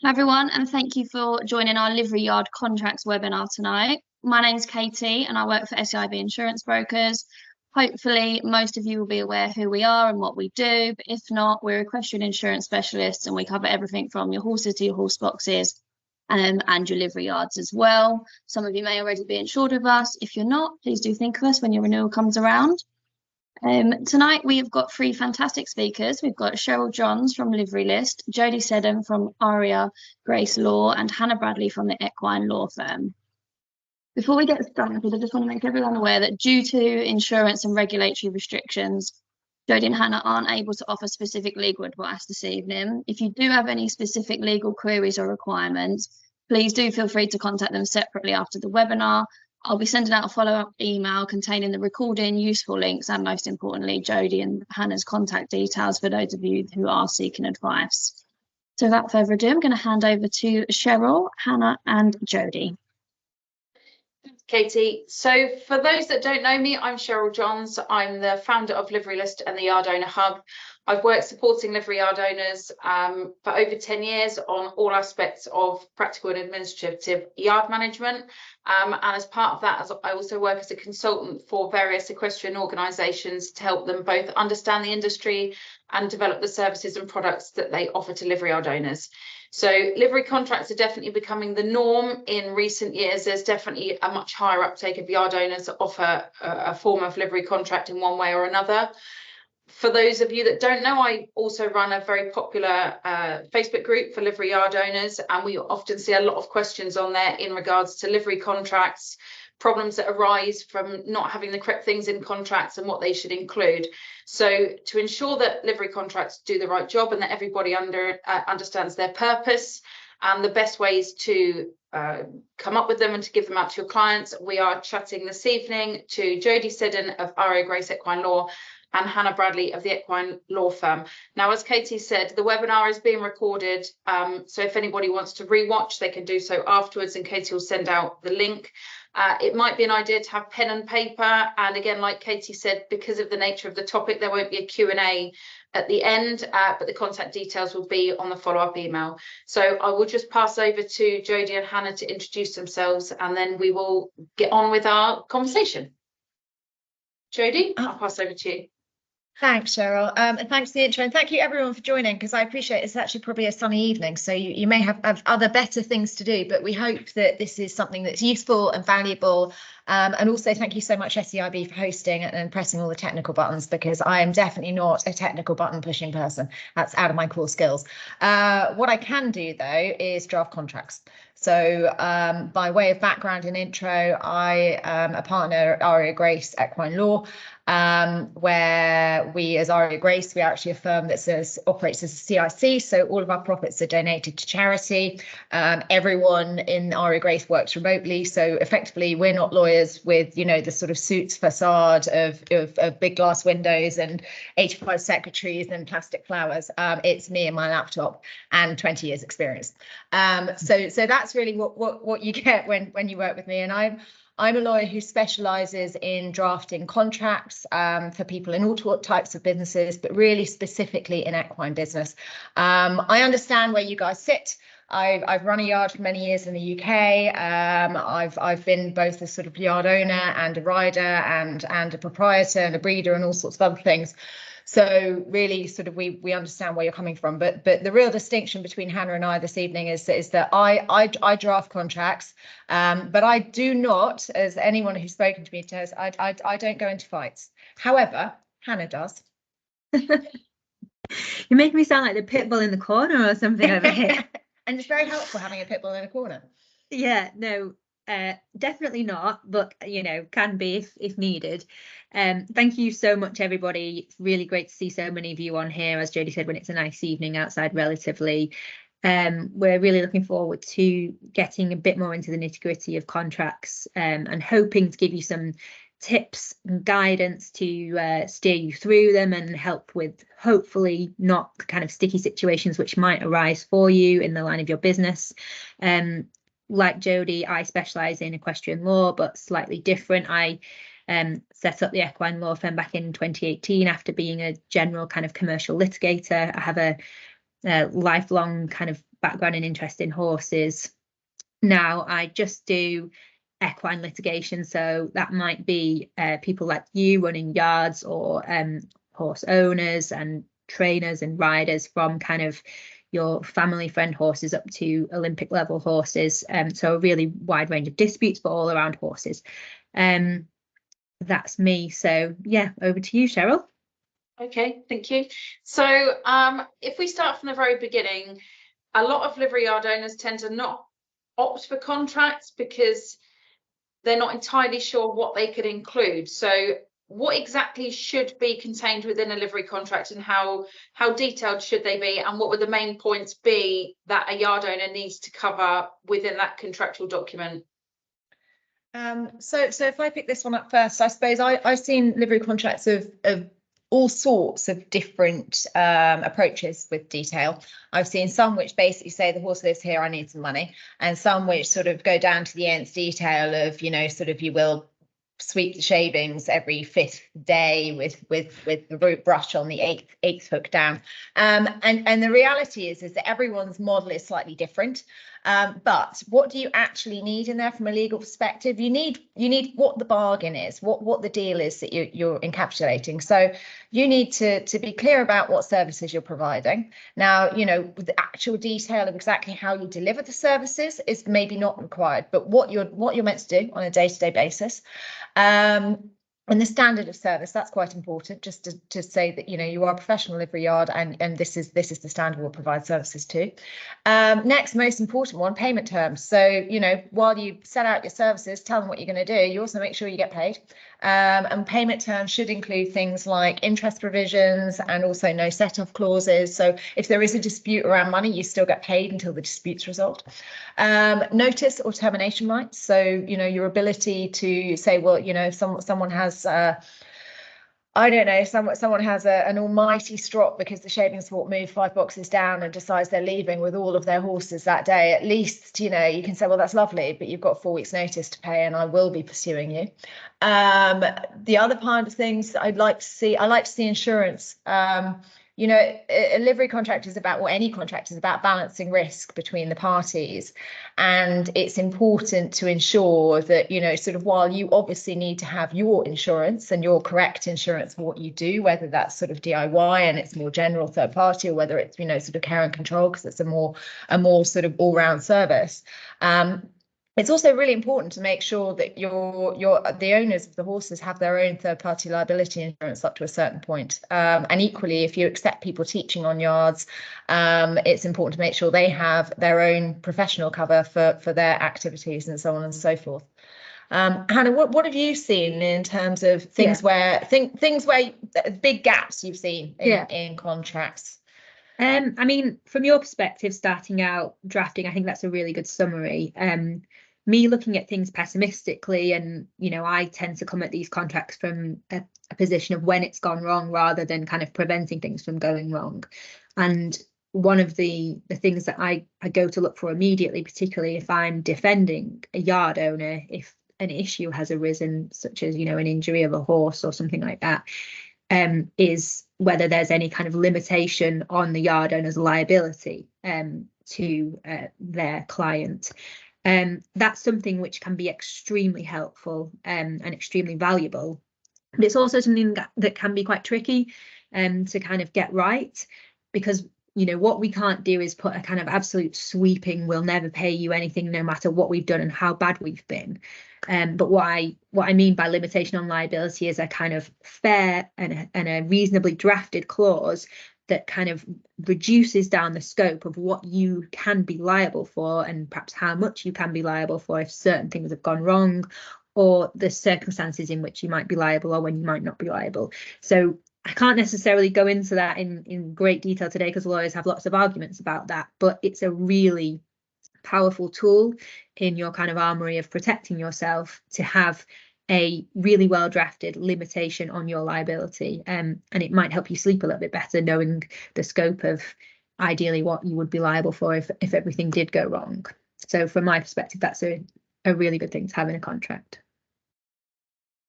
Hi everyone, and thank you for joining our Livery Yard Contracts webinar tonight. My name's Katie and I work for SEIB Insurance Brokers. Hopefully most of you will be aware who we are and what we do, but if not, we're equestrian insurance specialists and we cover everything from your horses to your horse boxes and your livery yards as well. Some of you may already be insured with us. If you're not, please do think of us when your renewal comes around. Tonight we have got three fantastic speakers. We've got Cheryl Johns from LiveryList, Jodie Seddon from Aria Grace Law, and Hannah Bradley from the Equine law firm. Before we get started, I just want to make everyone aware that due to insurance and regulatory restrictions, Jodie and Hannah aren't able to offer specific legal advice this evening. If you do have any specific legal queries or requirements, please do feel free to contact them separately after the webinar. I'll be sending out a follow-up email containing the recording, useful links, and most importantly, Jodie and Hannah's contact details for those of you who are seeking advice. So without further ado, I'm going to hand over to Cheryl, Hannah, and Jodie. Katie. So for those that don't know me, I'm Cheryl Johns. I'm the founder of LiveryList and the Yard Owner Hub. I've worked supporting livery yard owners for over 10 years on all aspects of practical and administrative yard management. And as part of that, I also work as a consultant for various equestrian organisations to help them both understand the industry and develop the services and products that they offer to livery yard owners. So livery contracts are definitely becoming the norm in recent years. There's definitely a much higher uptake of yard owners that offer a form of livery contract in one way or another. For those of you that don't know, I also run a very popular Facebook group for livery yard owners, and we often see a lot of questions on there in regards to livery contracts, problems that arise from not having the correct things in contracts and what they should include. So to ensure that livery contracts do the right job and that everybody understands their purpose and the best ways to come up with them and to give them out to your clients, we are chatting this evening to Jodie Seddon of Aria Grace Equine Law and Hannah Bradley of the Equine law firm. Now, as Katie said, the webinar is being recorded, so if anybody wants to rewatch, they can do so afterwards, and Katie will send out the link. It might be an idea to have pen and paper, and again, like Katie said, because of the nature of the topic, there won't be a Q&A at the end, but the contact details will be on the follow-up email. So I will just pass over to Jodie and Hannah to introduce themselves, and then we will get on with our conversation. Jodie, I'll pass over to you. Thanks, Cheryl, and thanks for the intro, and thank you everyone for joining, because I appreciate it's actually probably a sunny evening, so you may have other better things to do, but we hope that this is something that's useful and valuable. And also thank you so much SEIB for hosting and pressing all the technical buttons, because I am definitely not a technical button pushing person. That's out of my core skills. What I can do though is draft contracts. So by way of background and intro, I am a partner at Aria Grace Equine Law, where we, as Aria Grace, we are actually a firm that operates as a CIC, so all of our profits are donated to charity. Everyone in Aria Grace works remotely, so effectively we're not lawyers with, you know, the sort of suits facade of big glass windows and 85 secretaries and plastic flowers. It's me and my laptop and 20 years experience. So that's really what you get when you work with me. And I'm a lawyer who specialises in drafting contracts for people in all types of businesses, but really specifically in equine business. I understand where you guys sit. I've run a yard for many years in the UK. I've been both a sort of yard owner and a rider and a proprietor and a breeder and all sorts of other things. So really sort of we understand where you're coming from, but the real distinction between Hannah and I this evening is that I draft contracts, but I do not, as anyone who's spoken to me knows, I don't go into fights. However, Hannah does. You make me sound like the pit bull in the corner or something over here. And it's very helpful having a pit bull in a corner. Yeah, no, definitely not, but you know, can be if needed. Thank you so much, everybody. It's really great to see so many of you on here. As Jodie said, when it's a nice evening outside relatively, we're really looking forward to getting a bit more into the nitty-gritty of contracts, and hoping to give you some tips and guidance to steer you through them and help with hopefully not the kind of sticky situations which might arise for you in the line of your business. Like Jodie, I specialise in equestrian law, but slightly different. I set up the Equine law firm back in 2018 after being a general kind of commercial litigator. I have a lifelong kind of background and interest in horses. Now I just do equine litigation, so that might be people like you running yards, or horse owners and trainers and riders, from kind of your family friend horses up to Olympic level horses. So a really wide range of disputes, but all around horses. That's me. So yeah, over to you, Cheryl. Okay, thank you. So if we start from the very beginning, a lot of livery yard owners tend to not opt for contracts because they're not entirely sure what they could include. So what exactly should be contained within a livery contract, and how detailed should they be, and what would the main points be that a yard owner needs to cover within that contractual document? So if I pick this one up first, I suppose I've seen livery contracts of all sorts of different approaches with detail. I've seen some which basically say the horse lives here, I need some money, and some which sort of go down to the nth detail of, you know, sort of you will sweep the shavings every 5th day with the root brush on the eighth hook down. And the reality is that everyone's model is slightly different. But what do you actually need in there from a legal perspective? You need what the bargain is, what the deal is that you're encapsulating. So you need to be clear about what services you're providing. Now, you know, the actual detail of exactly how you deliver the services is maybe not required, but what you're meant to do on a day-to-day basis. And the standard of service, that's quite important, just to say that, you know, you are a professional livery yard, and this is the standard we'll provide services to. Next, most important one, payment terms. So, you know, while you set out your services, tell them what you're going to do, you also make sure you get paid. And payment terms should include things like interest provisions and also no set-off clauses. So if there is a dispute around money, you still get paid until the dispute's resolved. Notice or termination rights. So, you know, your ability to say, well, you know, if someone has I don't know, someone has an almighty strop because the shaving sport moved 5 boxes down and decides they're leaving with all of their horses that day, at least, you know, you can say, well, that's lovely, but you've got 4 weeks notice to pay and I will be pursuing you. The other part of things I like to see insurance. You know, a livery contract is about, or any contract is about, balancing risk between the parties. And it's important to ensure that, you know, sort of, while you obviously need to have your insurance and your correct insurance for what you do, whether that's sort of DIY and it's more general third party, or whether it's, you know, sort of care and control because it's a more sort of all-round service. It's also really important to make sure that the owners of the horses have their own third-party liability insurance up to a certain point. And equally, if you accept people teaching on yards, it's important to make sure they have their own professional cover for their activities and so on and so forth. Hannah, what have you seen in terms of things where big gaps you've seen in contracts? I mean, from your perspective, starting out drafting, I think that's a really good summary. Me looking at things pessimistically, and, you know, I tend to come at these contracts from a position of when it's gone wrong rather than kind of preventing things from going wrong. And one of the things that I go to look for immediately, particularly if I'm defending a yard owner, if an issue has arisen, such as, you know, an injury of a horse or something like that, is whether there's any kind of limitation on the yard owner's liability to their client. That's something which can be extremely helpful and extremely valuable. But it's also something that can be quite tricky to kind of get right, because, you know, what we can't do is put a kind of absolute sweeping, we'll never pay you anything no matter what we've done and how bad we've been. But what I mean by limitation on liability is a kind of fair and a reasonably drafted clause that kind of reduces down the scope of what you can be liable for, and perhaps how much you can be liable for if certain things have gone wrong, or the circumstances in which you might be liable or when you might not be liable. So I can't necessarily go into that in great detail today because lawyers have lots of arguments about that, but it's a really powerful tool in your kind of armory of protecting yourself to have a really well drafted limitation on your liability, and it might help you sleep a little bit better knowing the scope of ideally what you would be liable for if everything did go wrong. So from my perspective, that's a really good thing to have in a contract.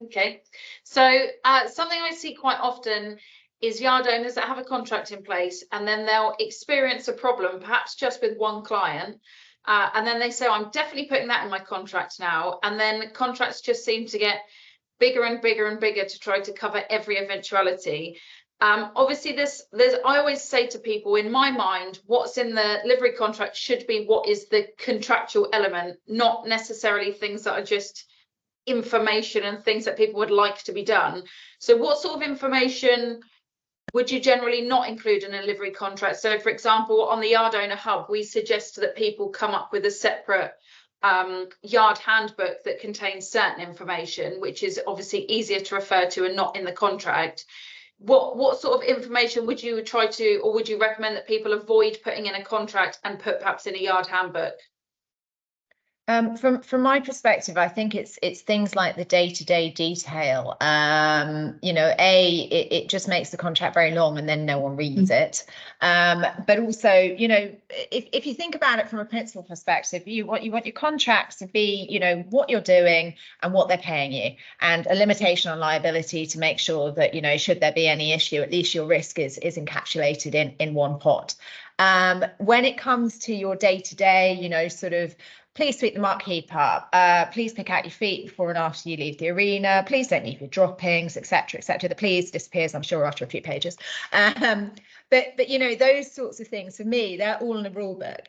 Okay, so something I see quite often is yard owners that have a contract in place, and then they'll experience a problem, perhaps just with one client, and then they say, I'm definitely putting that in my contract now, and then contracts just seem to get bigger and bigger and bigger to try to cover every eventuality. Obviously, I always say to people, in my mind, what's in the livery contract should be what is the contractual element, not necessarily things that are just information and things that people would like to be done. So what sort of information would you generally not include in a livery contract? So, for example, on the Yard Owner Hub, we suggest that people come up with a separate yard handbook that contains certain information, which is obviously easier to refer to and not in the contract. What sort of information would you try to, or would you recommend that people avoid putting in a contract and put perhaps in a yard handbook? From my perspective, I think it's things like the day-to-day detail. You know, it just makes the contract very long and then no one reads it. But also, you know, if you think about it from a principal perspective, you want your contracts to be, you know, what you're doing and what they're paying you, and a limitation on liability to make sure that, you know, should there be any issue, at least your risk is encapsulated in one pot. When it comes to your day-to-day, you know, sort of, please sweep the mark heap up. Please pick out your feet before and after you leave the arena. Please don't leave your droppings, etc., etc. The please disappears, I'm sure, after a few pages. But you know, those sorts of things, for me, they're all in a rule book,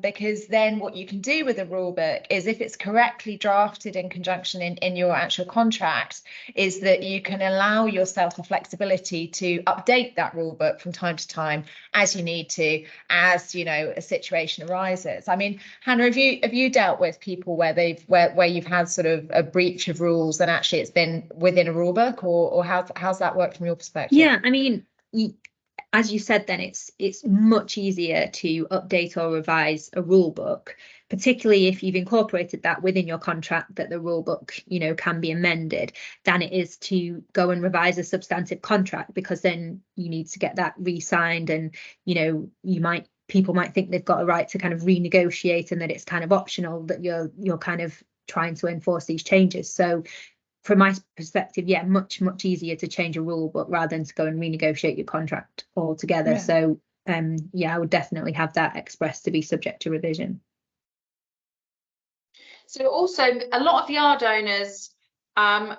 because then what you can do with a rule book is, if it's correctly drafted in conjunction in your actual contract, is that you can allow yourself the flexibility to update that rule book from time to time as you need to, as you know, a situation arises. I mean, Hannah, have you dealt with people where you've had sort of a breach of rules and actually it's been within a rule book, or how's that worked from your perspective? Yeah, I mean, as you said, then it's much easier to update or revise a rule book, particularly if you've incorporated that within your contract, that the rule book, you know, can be amended, than it is to go and revise a substantive contract, because then you need to get that re-signed, and you know, people might think they've got a right to kind of renegotiate, and that it's kind of optional, that you're kind of trying to enforce these changes. So from my perspective, yeah, much easier to change a rule book rather than to go and renegotiate your contract altogether. Yeah. So yeah, I would definitely have that expressed to be subject to revision. So also, a lot of yard owners,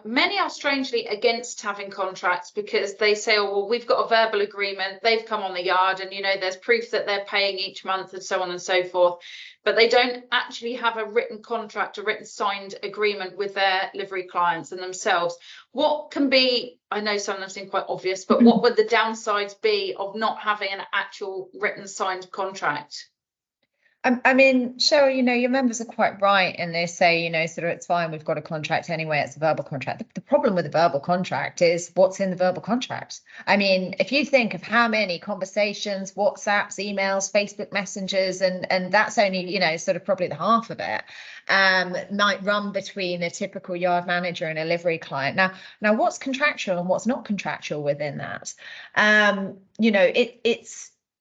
many are strangely against having contracts, because they say, oh, well, we've got a verbal agreement, they've come on the yard, and you know, there's proof that they're paying each month, and so on and so forth, but they don't actually have a written contract, a written signed agreement with their livery clients and themselves. What can be, I know some of them seem quite obvious, but what would the downsides be of not having an actual written signed contract? I mean, Cheryl, you know, your members are quite right, and they say, you know, sort of, it's fine, we've got a contract anyway, it's a verbal contract. The problem with a verbal contract is what's in the verbal contract. I mean, if you think of how many conversations, WhatsApps, emails, Facebook messengers, and that's only, you know, sort of probably the half of it, might run between a typical yard manager and a livery client. Now what's contractual and what's not contractual within that? You know,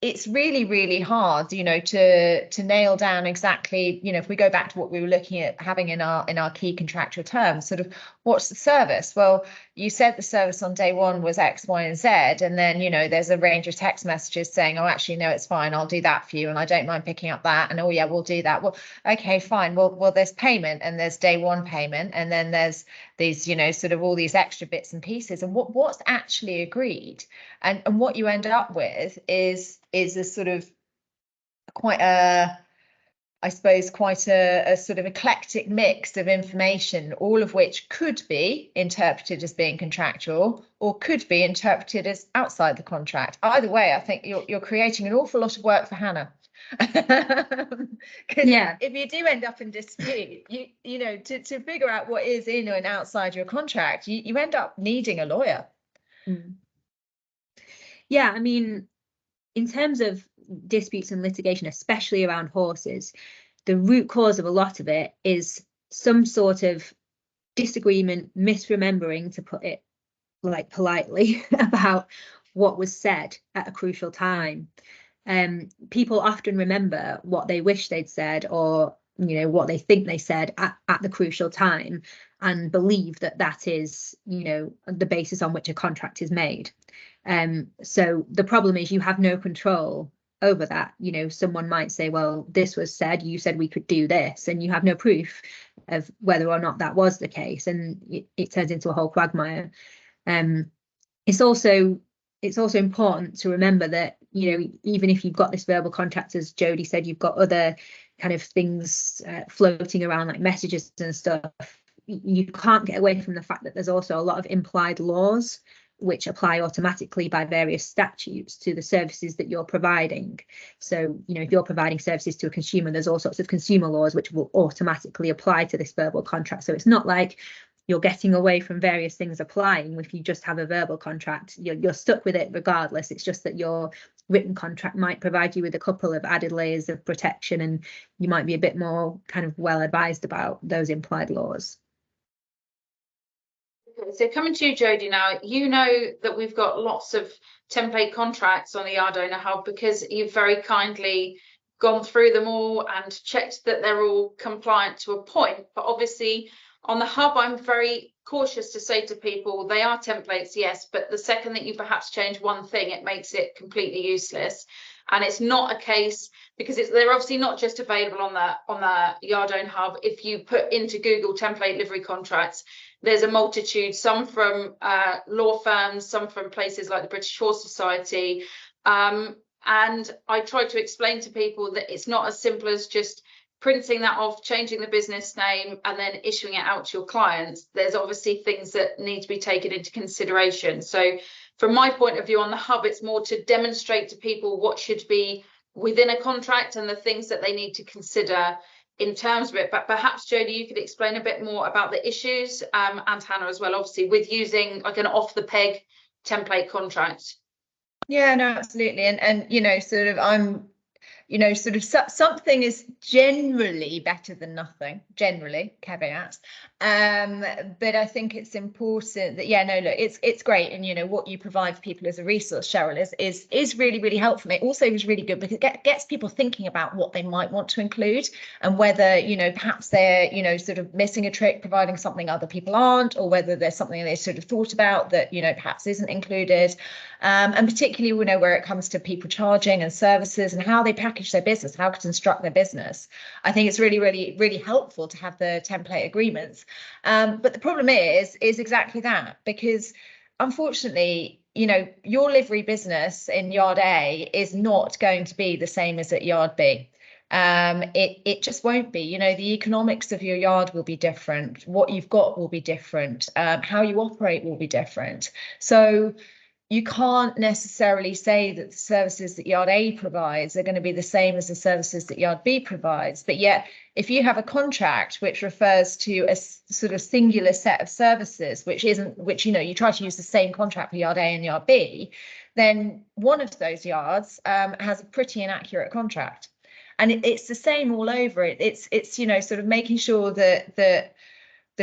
it's really, really hard, you know, to nail down exactly, you know, if we go back to what we were looking at having in our key contractual terms, sort of, what's the service? Well, you said the service on day one was X, Y, and Z, and then, you know, there's a range of text messages saying, oh, actually, no, it's fine, I'll do that for you, and I don't mind picking up that, and oh yeah, we'll do that. Well, okay, fine. Well, there's payment, and there's day one payment, and then there's these, you know, sort of all these extra bits and pieces, and what's actually agreed, and what you end up with is a sort of quite a, I suppose, quite a sort of eclectic mix of information, all of which could be interpreted as being contractual or could be interpreted as outside the contract. Either way, I think you're creating an awful lot of work for Hannah. Yeah, if you do end up in dispute, you know, to figure out what is in and outside your contract, you end up needing a lawyer. Yeah, I mean, in terms of disputes and litigation, especially around horses, the root cause of a lot of it is some sort of disagreement, misremembering, to put it like politely, about what was said at a crucial time. People often remember what they wish they'd said, or you know, what they think they said at the crucial time, and believe that that is, you know, the basis on which a contract is made. So the problem is you have no control over that. You know, someone might say, well, this was said, you said we could do this, and you have no proof of whether or not that was the case, and it turns into a whole quagmire. It's also important to remember that, you know, even if you've got this verbal contract, as Jodie said, you've got other kind of things floating around like messages and stuff. You can't get away from the fact that there's also a lot of implied laws which apply automatically by various statutes to the services that you're providing. So, you know, if you're providing services to a consumer, there's all sorts of consumer laws which will automatically apply to this verbal contract. So it's not like you're getting away from various things applying if you just have a verbal contract. You're stuck with it regardless. It's just that your written contract might provide you with a couple of added layers of protection, and you might be a bit more kind of well advised about those implied laws. So coming to you, Jodie, now, you know that we've got lots of template contracts on the Yard Owner Hub because you've very kindly gone through them all and checked that they're all compliant to a point. But obviously on the hub, I'm very cautious to say to people, they are templates, yes, but the second that you perhaps change one thing, it makes it completely useless. And it's not a case, because they're obviously not just available on the Yard Owner Hub. If you put into Google template livery contracts, there's a multitude, some from law firms, some from places like the British Horse Society. And I try to explain to people that it's not as simple as just printing that off, changing the business name, and then issuing it out to your clients. There's obviously things that need to be taken into consideration. So from my point of view on the hub, it's more to demonstrate to people what should be within a contract and the things that they need to consider in terms of it. But perhaps, Jodie, you could explain a bit more about the issues, and Hannah as well, obviously, with using like an off-the-peg template contract. Yeah, no, absolutely. And you know, sort of I'm, you know, sort of something is generally better than nothing, generally, caveat. But I think it's important that, yeah, no, look, it's great. And, you know, what you provide for people as a resource, Cheryl, is really, really helpful. It also is really good because it gets people thinking about what they might want to include and whether, you know, perhaps they're, you know, sort of missing a trick, providing something other people aren't, or whether there's something they sort of thought about that, you know, perhaps isn't included. And particularly, you know, where it comes to people charging and services and how they package their business, how to construct their business. I think it's really, really, really helpful to have the template agreements. But the problem is exactly that, because unfortunately, you know, your livery business in Yard A is not going to be the same as at Yard B. It just won't be. You know, the economics of your yard will be different. What you've got will be different. How you operate will be different. So you can't necessarily say that the services that Yard A provides are going to be the same as the services that Yard B provides. But yet, if you have a contract which refers to a sort of singular set of services, which, you know, you try to use the same contract for Yard A and Yard B, then one of those yards has a pretty inaccurate contract. And it's the same all over it. It's, you know, sort of making sure that the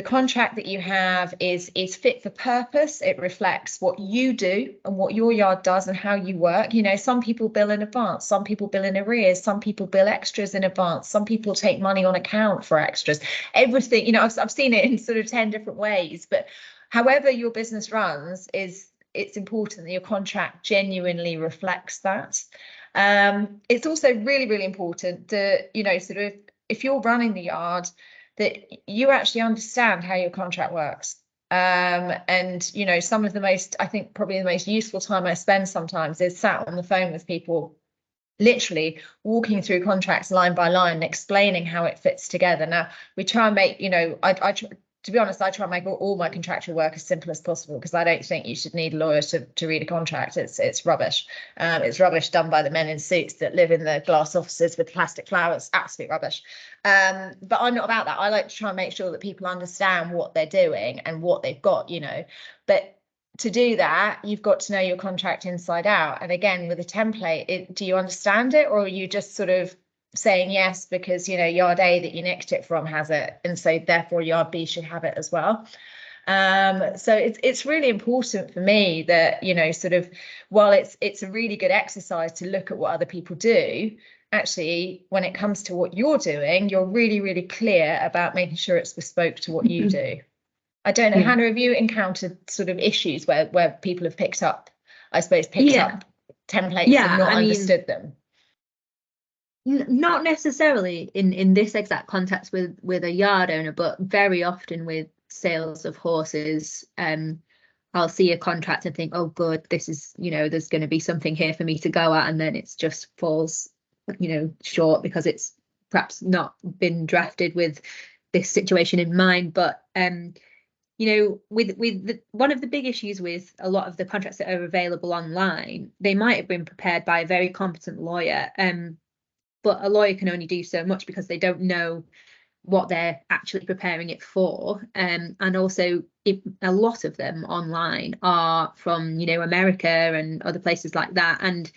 contract that you have is fit for purpose. It reflects what you do and what your yard does and how you work. You know, some people bill in advance, some people bill in arrears, some people bill extras in advance, some people take money on account for extras. Everything, you know, I've seen it in sort of 10 different ways. But however your business runs, it's important that your contract genuinely reflects that. It's also really, really important that, you know, sort of if you're running the yard, that you actually understand how your contract works. And, you know, some of the most, I think probably the most useful time I spend sometimes is sat on the phone with people, literally walking through contracts line by line and explaining how it fits together. Now, we try and make, you know, to be honest, I try and make all my contractual work as simple as possible, because I don't think you should need a lawyer to read a contract. It's rubbish. It's rubbish done by the men in suits that live in the glass offices with plastic flowers. Absolute rubbish. But I'm not about that. I like to try and make sure that people understand what they're doing and what they've got, you know. But to do that, you've got to know your contract inside out. And again, with a template, do you understand it, or are you just sort of saying yes because, you know, Yard A that you nicked it from has it, and so therefore Yard B should have it as well? So it's really important for me that, you know, sort of, while it's a really good exercise to look at what other people do, actually, when it comes to what you're doing, you're really, really clear about making sure it's bespoke to what you do. I don't know, Hannah, have you encountered sort of issues where people have picked up I suppose, picked up templates and not understood them. Not necessarily in this exact context with a yard owner, but very often with sales of horses, I'll see a contract and think, oh good, this is, you know, there's going to be something here for me to go at, and then it just falls, you know, short because it's perhaps not been drafted with this situation in mind. But you know, one of the big issues with a lot of the contracts that are available online, they might have been prepared by a very competent lawyer, but a lawyer can only do so much because they don't know what they're actually preparing it for. And also a lot of them online are from, you know, America and other places like that, and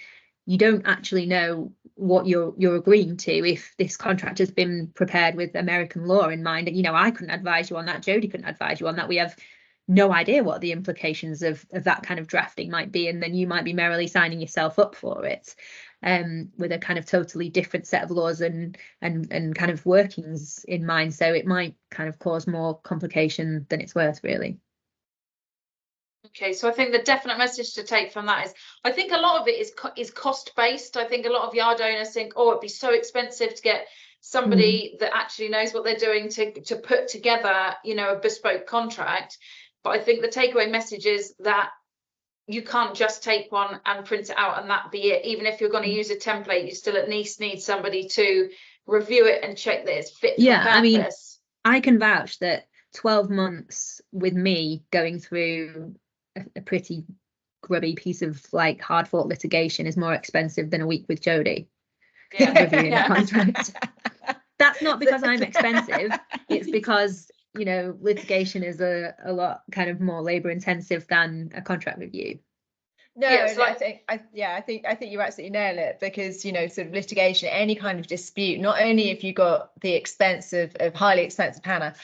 you don't actually know what you're agreeing to if this contract has been prepared with American law in mind. And, you know, I couldn't advise you on that, Jodie couldn't advise you on that. We have no idea what the implications of that kind of drafting might be, and then you might be merrily signing yourself up for it with a kind of totally different set of laws and kind of workings in mind. So it might kind of cause more complication than it's worth, really. Okay, so I think the definite message to take from that is, I think a lot of it is cost based. I think a lot of yard owners think, oh, it'd be so expensive to get somebody that actually knows what they're doing to put together, you know, a bespoke contract. But I think the takeaway message is that you can't just take one and print it out and that be it. Even if you're going to use a template, you still at least need somebody to review it and check that it's fit for purpose. I mean, I can vouch that 12 months with me going through a pretty grubby piece of like hard fought litigation is more expensive than a week with Jodie reviewing a contract. That's not because I'm expensive, it's because, you know, litigation is a lot kind of more labor intensive than a contract review. No, I think you absolutely nail it, because, you know, sort of litigation, any kind of dispute, not only if you got the expense of highly expensive Hannah,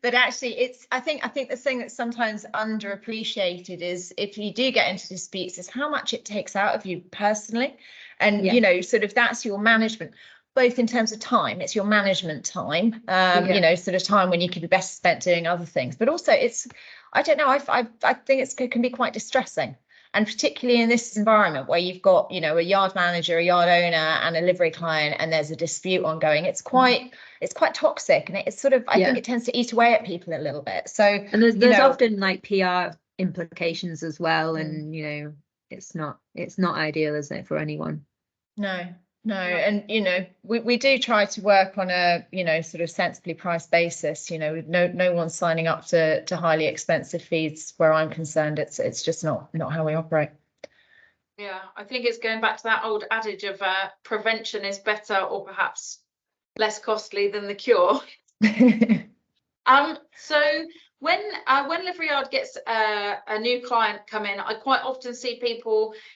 but actually I think the thing that's sometimes underappreciated is, if you do get into disputes, is how much it takes out of you personally. And you know, sort of that's your management, both in terms of time, it's your management time, you know, sort of time when you could be best spent doing other things, but also it's, I don't know, I think it can be quite distressing, and particularly in this environment where you've got, you know, a yard manager, a yard owner, and a livery client, and there's a dispute ongoing. It's quite toxic, and it's sort of, I think it tends to eat away at people a little bit. So, and there's often like PR implications as well, and you know, it's not ideal, is it, for anyone? No, and you know, we do try to work on a, you know, sort of sensibly priced basis. You know, no one's signing up to highly expensive fees where I'm concerned. It's just not how we operate. Yeah, I think it's going back to that old adage of prevention is better, or perhaps less costly than the cure. So when Livery Yard gets a new client come in, I quite often see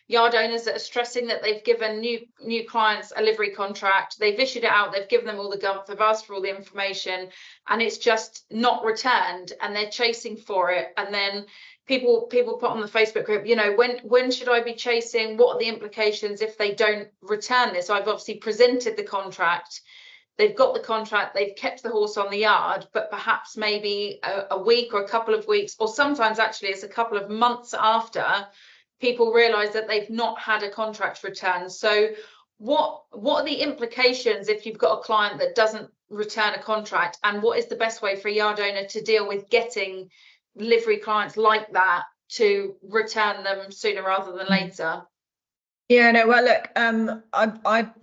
yard owners that are stressing that they've given new clients a livery contract, they've issued it out, they've given them all the gumph, they've asked for all the information, and it's just not returned, and they're chasing for it. And then people put on the Facebook group, you know, when should I be chasing? What are the implications if they don't return this? I've obviously presented the contract. They've got the contract, they've kept the horse on the yard, but perhaps maybe a week or a couple of weeks, or sometimes actually it's a couple of months after, people realise that they've not had a contract return. So what are the implications if you've got a client that doesn't return a contract, and what is the best way for a yard owner to deal with getting livery clients like that to return them sooner rather than later? Yeah, no, well, look,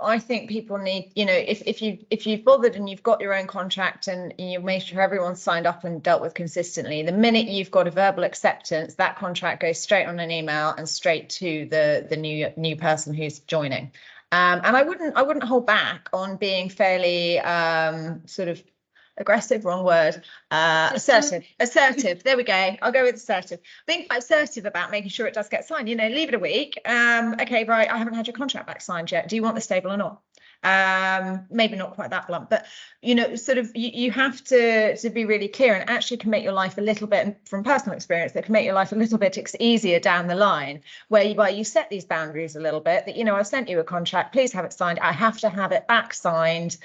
I think people need, you know, if you've bothered and you've got your own contract and you've made sure everyone's signed up and dealt with consistently, the minute you've got a verbal acceptance, that contract goes straight on an email and straight to the new person who's joining. And I wouldn't hold back on being fairly sort of aggressive, wrong word, assertive, there we go, I'll go with assertive, being assertive about making sure it does get signed. You know, leave it a week, okay, right, I haven't had your contract back signed yet, do you want the stable or not? Maybe not quite that blunt, but sort of you have to be really clear, and actually can make your life a little bit, from personal experience, that can make your life a little bit easier down the line, where you set these boundaries a little bit, that I've sent you a contract, please have it signed, I have to have it back signed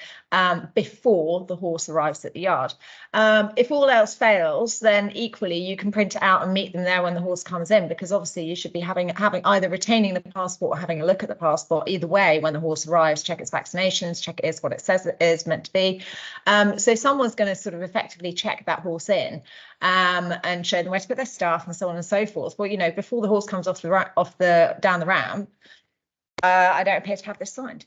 before the horse arrives at the yard. If all else fails, then equally you can print it out and meet them there when the horse comes in, because obviously you should be having either retaining the passport or having a look at the passport. Either way, when the horse arrives, check its vaccinations, check it is what it says it is meant to be. So someone's going to sort of effectively check that horse in and show them where to put their stuff and so on and so forth. Well, before the horse comes down the ramp, I don't appear to have this signed.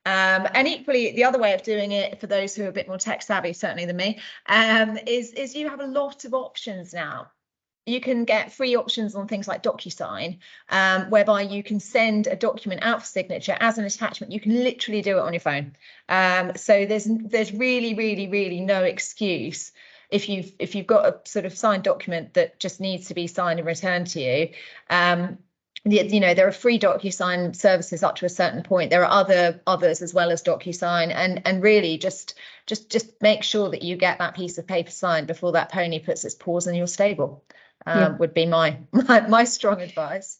And equally, the other way of doing it, for those who are a bit more tech savvy, certainly than me, is you have a lot of options now. You can get free options on things like DocuSign, whereby you can send a document out for signature as an attachment. You can literally do it on your phone. So there's really no excuse if you've got a sort of signed document that just needs to be signed and returned to you. There are free DocuSign services up to a certain point. There are others as well as DocuSign, and really just make sure that you get that piece of paper signed before that pony puts its paws in your stable. Would be my strong advice.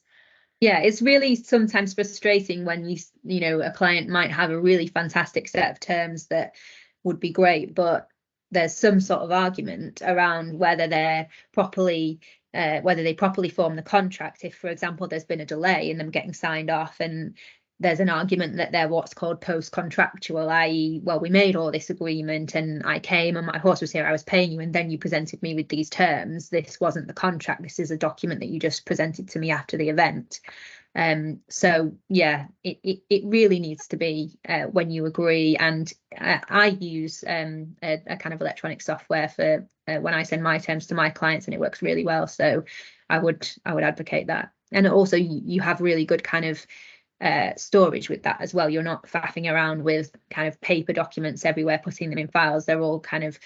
Yeah, it's really sometimes frustrating when a client might have a really fantastic set of terms that would be great, but there's some sort of argument around whether they properly form the contract. If, for example, there's been a delay in them getting signed off, and there's an argument that they're what's called post-contractual, i.e., well, we made all this agreement and I came and my horse was here, I was paying you, and then you presented me with these terms. This wasn't the contract. This is a document that you just presented to me after the event. So yeah, it really needs to be when you agree. And I use a kind of electronic software for when I send my terms to my clients, and it works really well. So I would advocate that. And also you have really good kind of storage with that as well. You're not faffing around with kind of paper documents everywhere, putting them in files. They're all kind of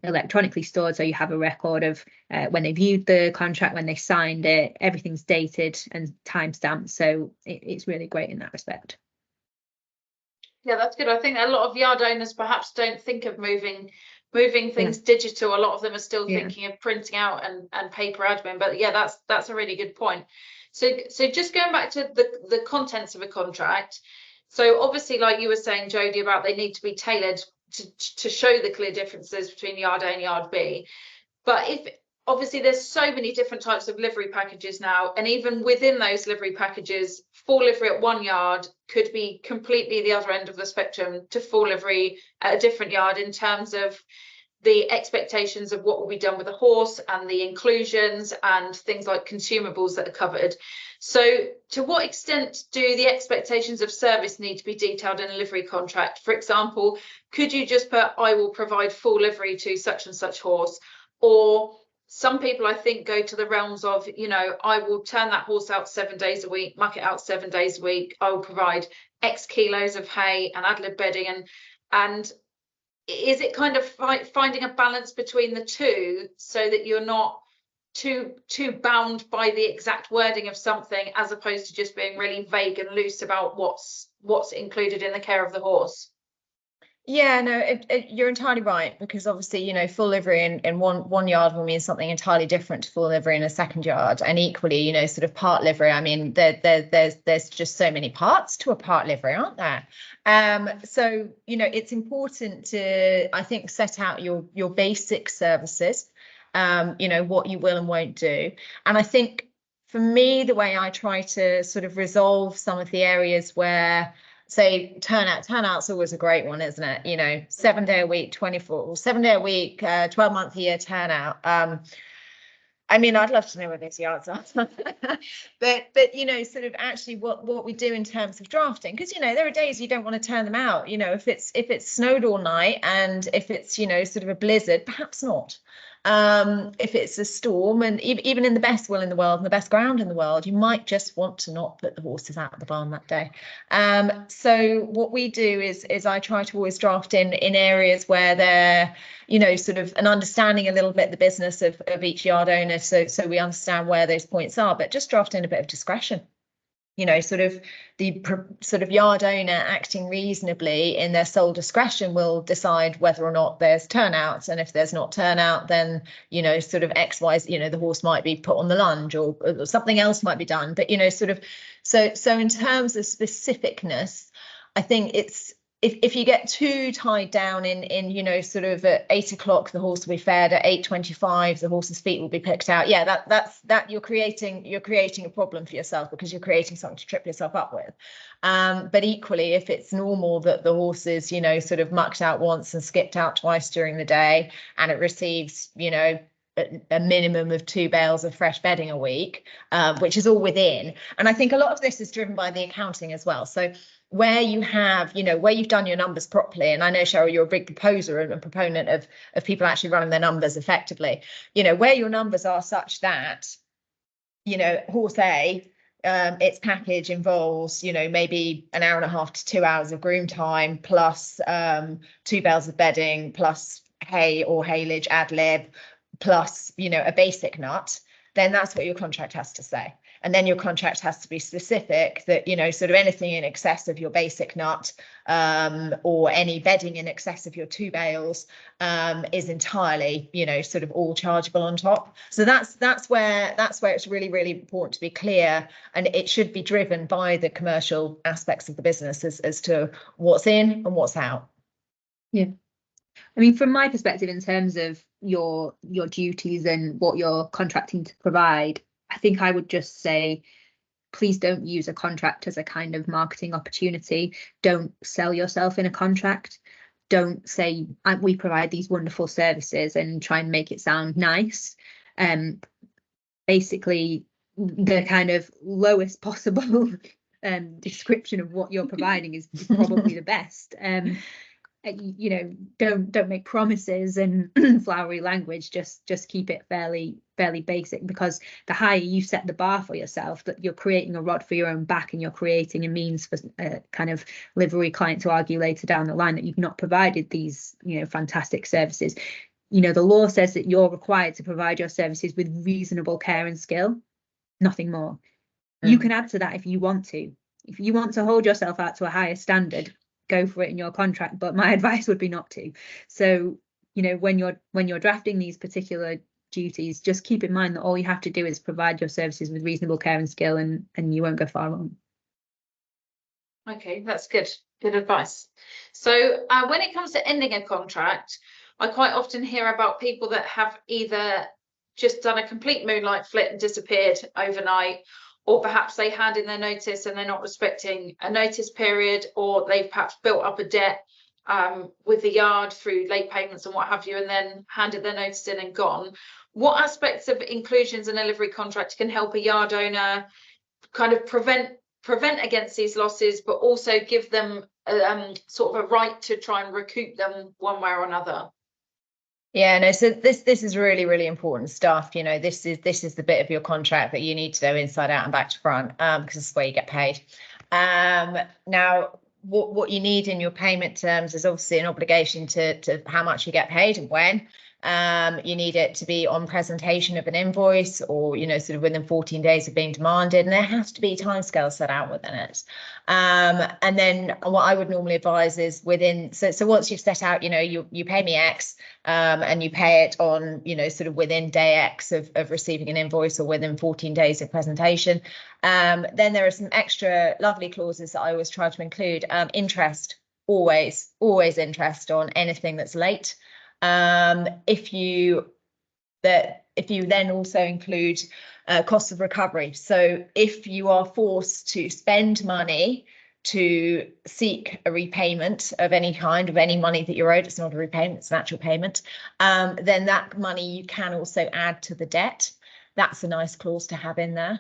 electronically stored, so you have a record of when they viewed the contract, when they signed it, everything's dated and timestamped. So it's really great in that respect. Yeah, that's good. I think a lot of yard owners perhaps don't think of moving things digital. A lot of them are still thinking of printing out and paper admin. But yeah, that's a really good point. So just going back to the contents of a contract. So obviously, like you were saying, Jodie, about they need to be tailored to show the clear differences between yard A and yard B. But if obviously there's so many different types of livery packages now, and even within those livery packages, full livery at one yard could be completely the other end of the spectrum to full livery at a different yard, in terms of the expectations of what will be done with a horse and the inclusions and things like consumables that are covered. So to what extent do the expectations of service need to be detailed in a livery contract? For example, could you just put, I will provide full livery to such and such horse? Or some people, I think, go to the realms of, I will turn that horse out 7 days a week, muck it out 7 days a week. I will provide X kilos of hay and ad-lib bedding. And is it kind of finding a balance between the two, so that you're not too bound by the exact wording of something, as opposed to just being really vague and loose about what's included in the care of the horse? Yeah, no, you're entirely right, because obviously, full livery in one yard will mean something entirely different to full livery in a second yard, and equally, sort of part livery. I mean, there's just so many parts to a part livery, aren't there? So it's important to, I think, set out your basic services, what you will and won't do. And I think for me, the way I try to sort of resolve some of the areas where, say, turnout's always a great one, isn't it? 7 day a week, 7 day a week, 12 month a year turnout. I mean, I'd love to know where these yards are, but sort of actually what we do in terms of drafting, because there are days you don't want to turn them out. If it's snowed all night, and if it's sort of a blizzard, perhaps not. If it's a storm, and even in the best will in the world and the best ground in the world, you might just want to not put the horses out of the barn that day. So what we do is I try to always draft in areas where they're sort of an understanding a little bit the business of each yard owner, so we understand where those points are, but just draft in a bit of discretion. you know, sort of the sort of yard owner acting reasonably in their sole discretion will decide whether or not there's turnout. And if there's not turnout, then, you know, sort of X, Y, you know, the horse might be put on the lunge, or something else might be done. But, you know, sort of, so in terms of specificness, I think it's, if you get too tied down in you know, sort of at 8 o'clock the horse will be fed, at 8:25 the horse's feet will be picked out, yeah, that you're creating a problem for yourself, because you're creating something to trip yourself up with. But equally, if it's normal that the horse is, you know, sort of mucked out once and skipped out twice during the day, and it receives, you know, a minimum of 2 bales of fresh bedding a week, which is all within. And I think a lot of this is driven by the accounting as well. So where you have, you know, where you've done your numbers properly, and I know, Cheryl, you're a big proposer and a proponent of people actually running their numbers effectively, you know, where your numbers are such that, you know, horse A, its package involves, you know, maybe an hour and a half to 2 hours of groom time, plus 2 bales of bedding, plus hay or haylage ad lib, plus, you know, a basic nut, then that's what your contract has to say. And then your contract has to be specific that, you know, sort of anything in excess of your basic nut, or any bedding in excess of your 2 bales, is entirely, you know, sort of all chargeable on top. So that's where it's really, really important to be clear, and it should be driven by the commercial aspects of the business as to what's in and what's out. Yeah. I mean, from my perspective, in terms of your duties and what you're contracting to provide, I think I would just say, please don't use a contract as a kind of marketing opportunity. Don't sell yourself in a contract. Don't say we provide these wonderful services and try and make it sound nice. Basically, the kind of lowest possible description of what you're providing is probably the best. You know, don't make promises and flowery language. Just keep it fairly basic, because the higher you set the bar for yourself, that you're creating a rod for your own back, and you're creating a means for a kind of livery client to argue later down the line that you've not provided these, you know, fantastic services. You know, the law says that you're required to provide your services with reasonable care and skill, nothing more. You can add to that if you want to. If you want to hold yourself out to a higher standard, go for it in your contract, but my advice would be not to. So, you know, when you're drafting these particular duties, just keep in mind that all you have to do is provide your services with reasonable care and skill, and you won't go far wrong. Okay, that's good advice. So when it comes to ending a contract, I quite often hear about people that have either just done a complete moonlight flit and disappeared overnight, or perhaps they hand in their notice and they're not respecting a notice period, or they've perhaps built up a debt with the yard through late payments and what have you, and then handed their notice in and gone. What aspects of inclusions in a livery contract can help a yard owner kind of prevent against these losses, but also give them sort of a right to try and recoup them one way or another? Yeah, no, so this is really, really important stuff. You know, this is the bit of your contract that you need to know inside out and back to front, because this is where you get paid. Now, what you need in your payment terms is obviously an obligation to how much you get paid and when. You need it to be on presentation of an invoice, or, you know, sort of within 14 days of being demanded, and there has to be timescales set out within it. And then what I would normally advise is within, so once you've set out, you know, you pay me X, and you pay it on, you know, sort of within day X of receiving an invoice, or within 14 days of presentation. Then there are some extra lovely clauses that I always try to include. Interest, always interest on anything that's late. If you then also include costs of recovery. So if you are forced to spend money to seek a repayment of any kind, of any money that you're owed, it's not a repayment, it's an actual payment, then that money you can also add to the debt. That's a nice clause to have in there.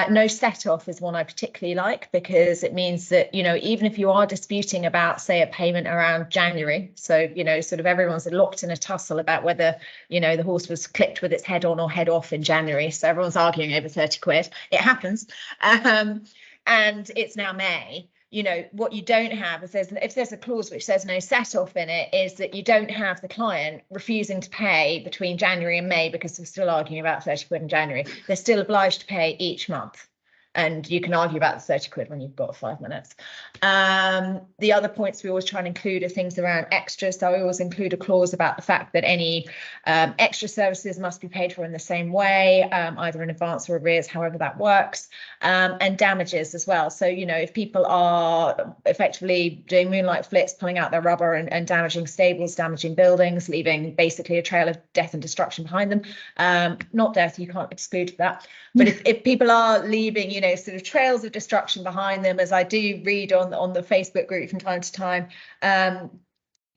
No set off is one I particularly like, because it means that, you know, even if you are disputing about, say, a payment around January, so, you know, sort of everyone's locked in a tussle about whether, you know, the horse was clipped with its head on or head off in January. So everyone's arguing over 30 quid. It happens. And it's now May. You know, what you don't have is if there's a clause which says no set off in it, is that you don't have the client refusing to pay between January and May because we're still arguing about 30 quid in January. They're still obliged to pay each month. and you can argue about the 30 quid when you've got 5 minutes. The other points we always try and include are things around extras. So I always include a clause about the fact that any extra services must be paid for in the same way, either in advance or arrears, however that works, and damages as well. So, you know, if people are effectively doing moonlight flips, pulling out their rubber and damaging stables, damaging buildings, leaving basically a trail of death and destruction behind them, not death, you can't exclude that, but if people are leaving, you know, sort of trails of destruction behind them, as I do read on the Facebook group from time to time,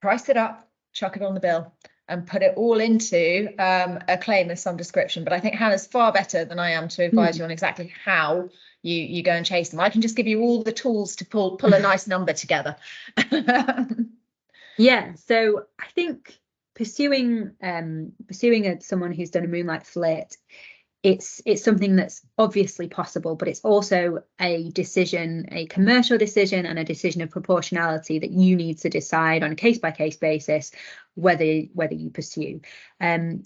price it up, chuck it on the bill, and put it all into a claim of some description. But I think Hannah's far better than I am to advise you on exactly how you go and chase them. I can just give you all the tools to pull a nice number together. Yeah, so I think pursuing someone who's done a moonlight flit, it's something that's obviously possible, but it's also a decision, a commercial decision and a decision of proportionality that you need to decide on a case-by-case basis whether you pursue.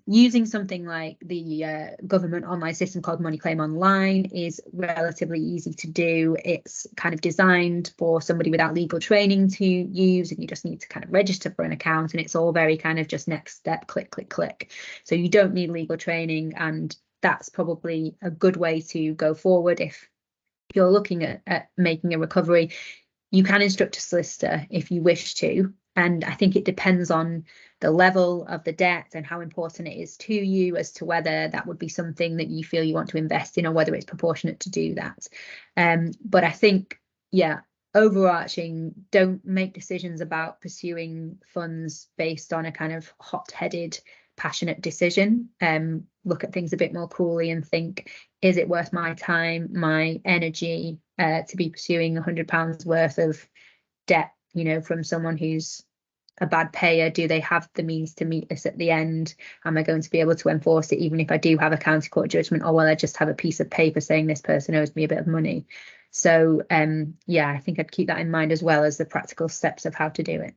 Using something like the government online system called Money Claim Online is relatively easy to do. It's kind of designed for somebody without legal training to use, and you just need to kind of register for an account, and it's all very kind of just next step, click, click, click. So you don't need legal training, and that's probably a good way to go forward if you're looking at making a recovery. You can instruct a solicitor if you wish to, and I think it depends on the level of the debt and how important it is to you as to whether that would be something that you feel you want to invest in or whether it's proportionate to do that. But I think, yeah, overarching, don't make decisions about pursuing funds based on a kind of hot-headed, passionate decision. Look at things a bit more coolly and think, is it worth my time, my energy to be pursuing £100 worth of debt, you know, from someone who's a bad payer? Do they have the means to meet this at the end? Am I going to be able to enforce it even if I do have a county court judgment, or will I just have a piece of paper saying this person owes me a bit of money? So yeah, I think I'd keep that in mind as well as the practical steps of how to do it.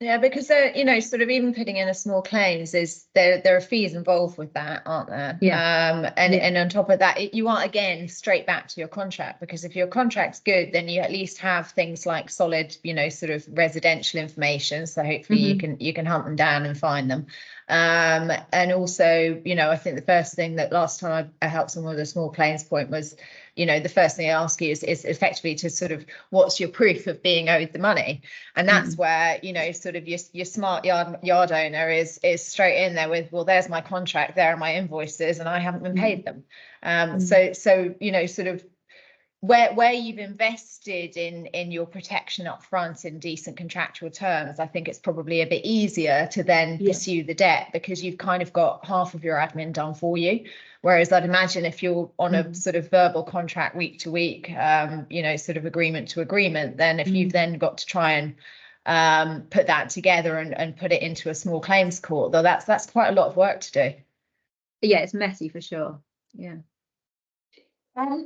Yeah, because you know, sort of even putting in a small claims is there are fees involved with that, aren't there? Yeah. And on top of that, you are again straight back to your contract, because if your contract's good, then you at least have things like solid, you know, sort of residential information. So hopefully you can hunt them down and find them. And also, you know, I think the first thing that last time I helped someone with a small claims point was, you know, the first thing I ask you is effectively to sort of, what's your proof of being owed the money? And that's where, you know, sort of your smart yard owner is straight in there with, well, there's my contract, there are my invoices, and I haven't been paid them. So you know, sort of where you've invested in your protection up front in decent contractual terms, I think it's probably a bit easier to then pursue the debt, because you've kind of got half of your admin done for you. Whereas I'd imagine if you're on a sort of verbal contract week to week, you know, sort of agreement to agreement, then if you've then got to try and put that together and put it into a small claims court, though that's quite a lot of work to do. Yeah, it's messy for sure. Yeah.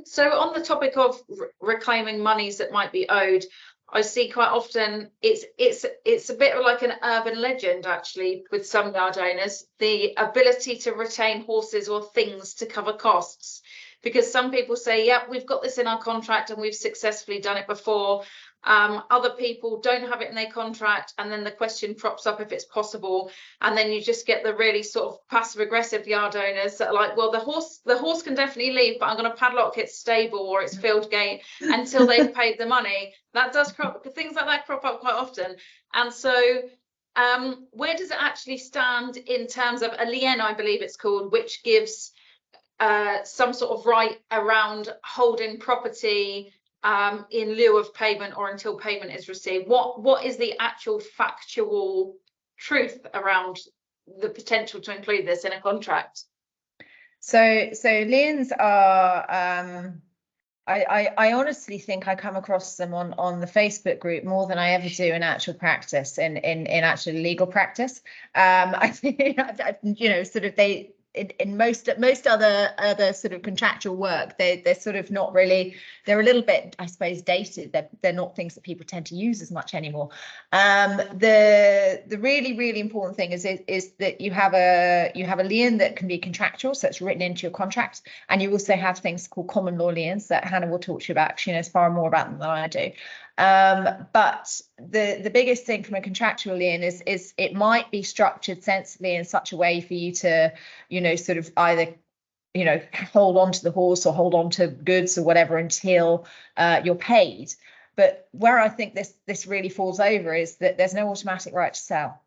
So on the topic of reclaiming monies that might be owed, I see quite often it's a bit of like an urban legend actually with some yard owners, the ability to retain horses or things to cover costs, because some people say, yeah, we've got this in our contract and we've successfully done it before. Other people don't have it in their contract, and then the question crops up if it's possible, and then you just get the really sort of passive aggressive yard owners that are like, well, the horse can definitely leave, but I'm going to padlock its stable or its field gate until they've paid the money. That does things like that crop up quite often. And so where does it actually stand in terms of a lien, I believe it's called, which gives some sort of right around holding property in lieu of payment or until payment is received? What is the actual factual truth around the potential to include this in a contract? So liens are I honestly think I come across them on the Facebook group more than I ever do in actual practice, in actual legal practice. I think, you know, sort of in most other sort of contractual work, they're sort of not really, they're a little bit, I suppose, dated. They're not things that people tend to use as much anymore. The really important thing is that you have a lien that can be contractual, so it's written into your contract, and you also have things called common law liens that Hannah will talk to you about. She knows far more about them than I do. But the biggest thing from a contractual lien is it might be structured sensibly in such a way for you to, sort of either, hold on to the horse or hold on to goods or whatever until you're paid. But where I think this really falls over is that there's no automatic right to sell.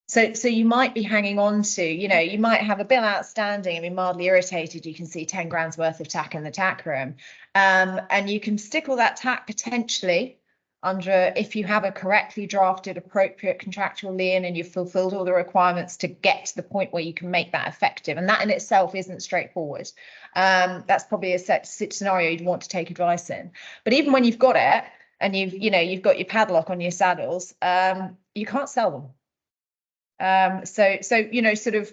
So you might be hanging on to, you might have a bill outstanding and be mildly irritated. You can see 10 grand's worth of tack in the tack room. And you can stick all that tack potentially under, if you have a correctly drafted, appropriate contractual lien and you've fulfilled all the requirements to get to the point where you can make that effective. And that in itself isn't straightforward. That's probably a scenario you'd want to take advice in. But even when you've got it and you've got your padlock on your saddles, you can't sell them. So sort of,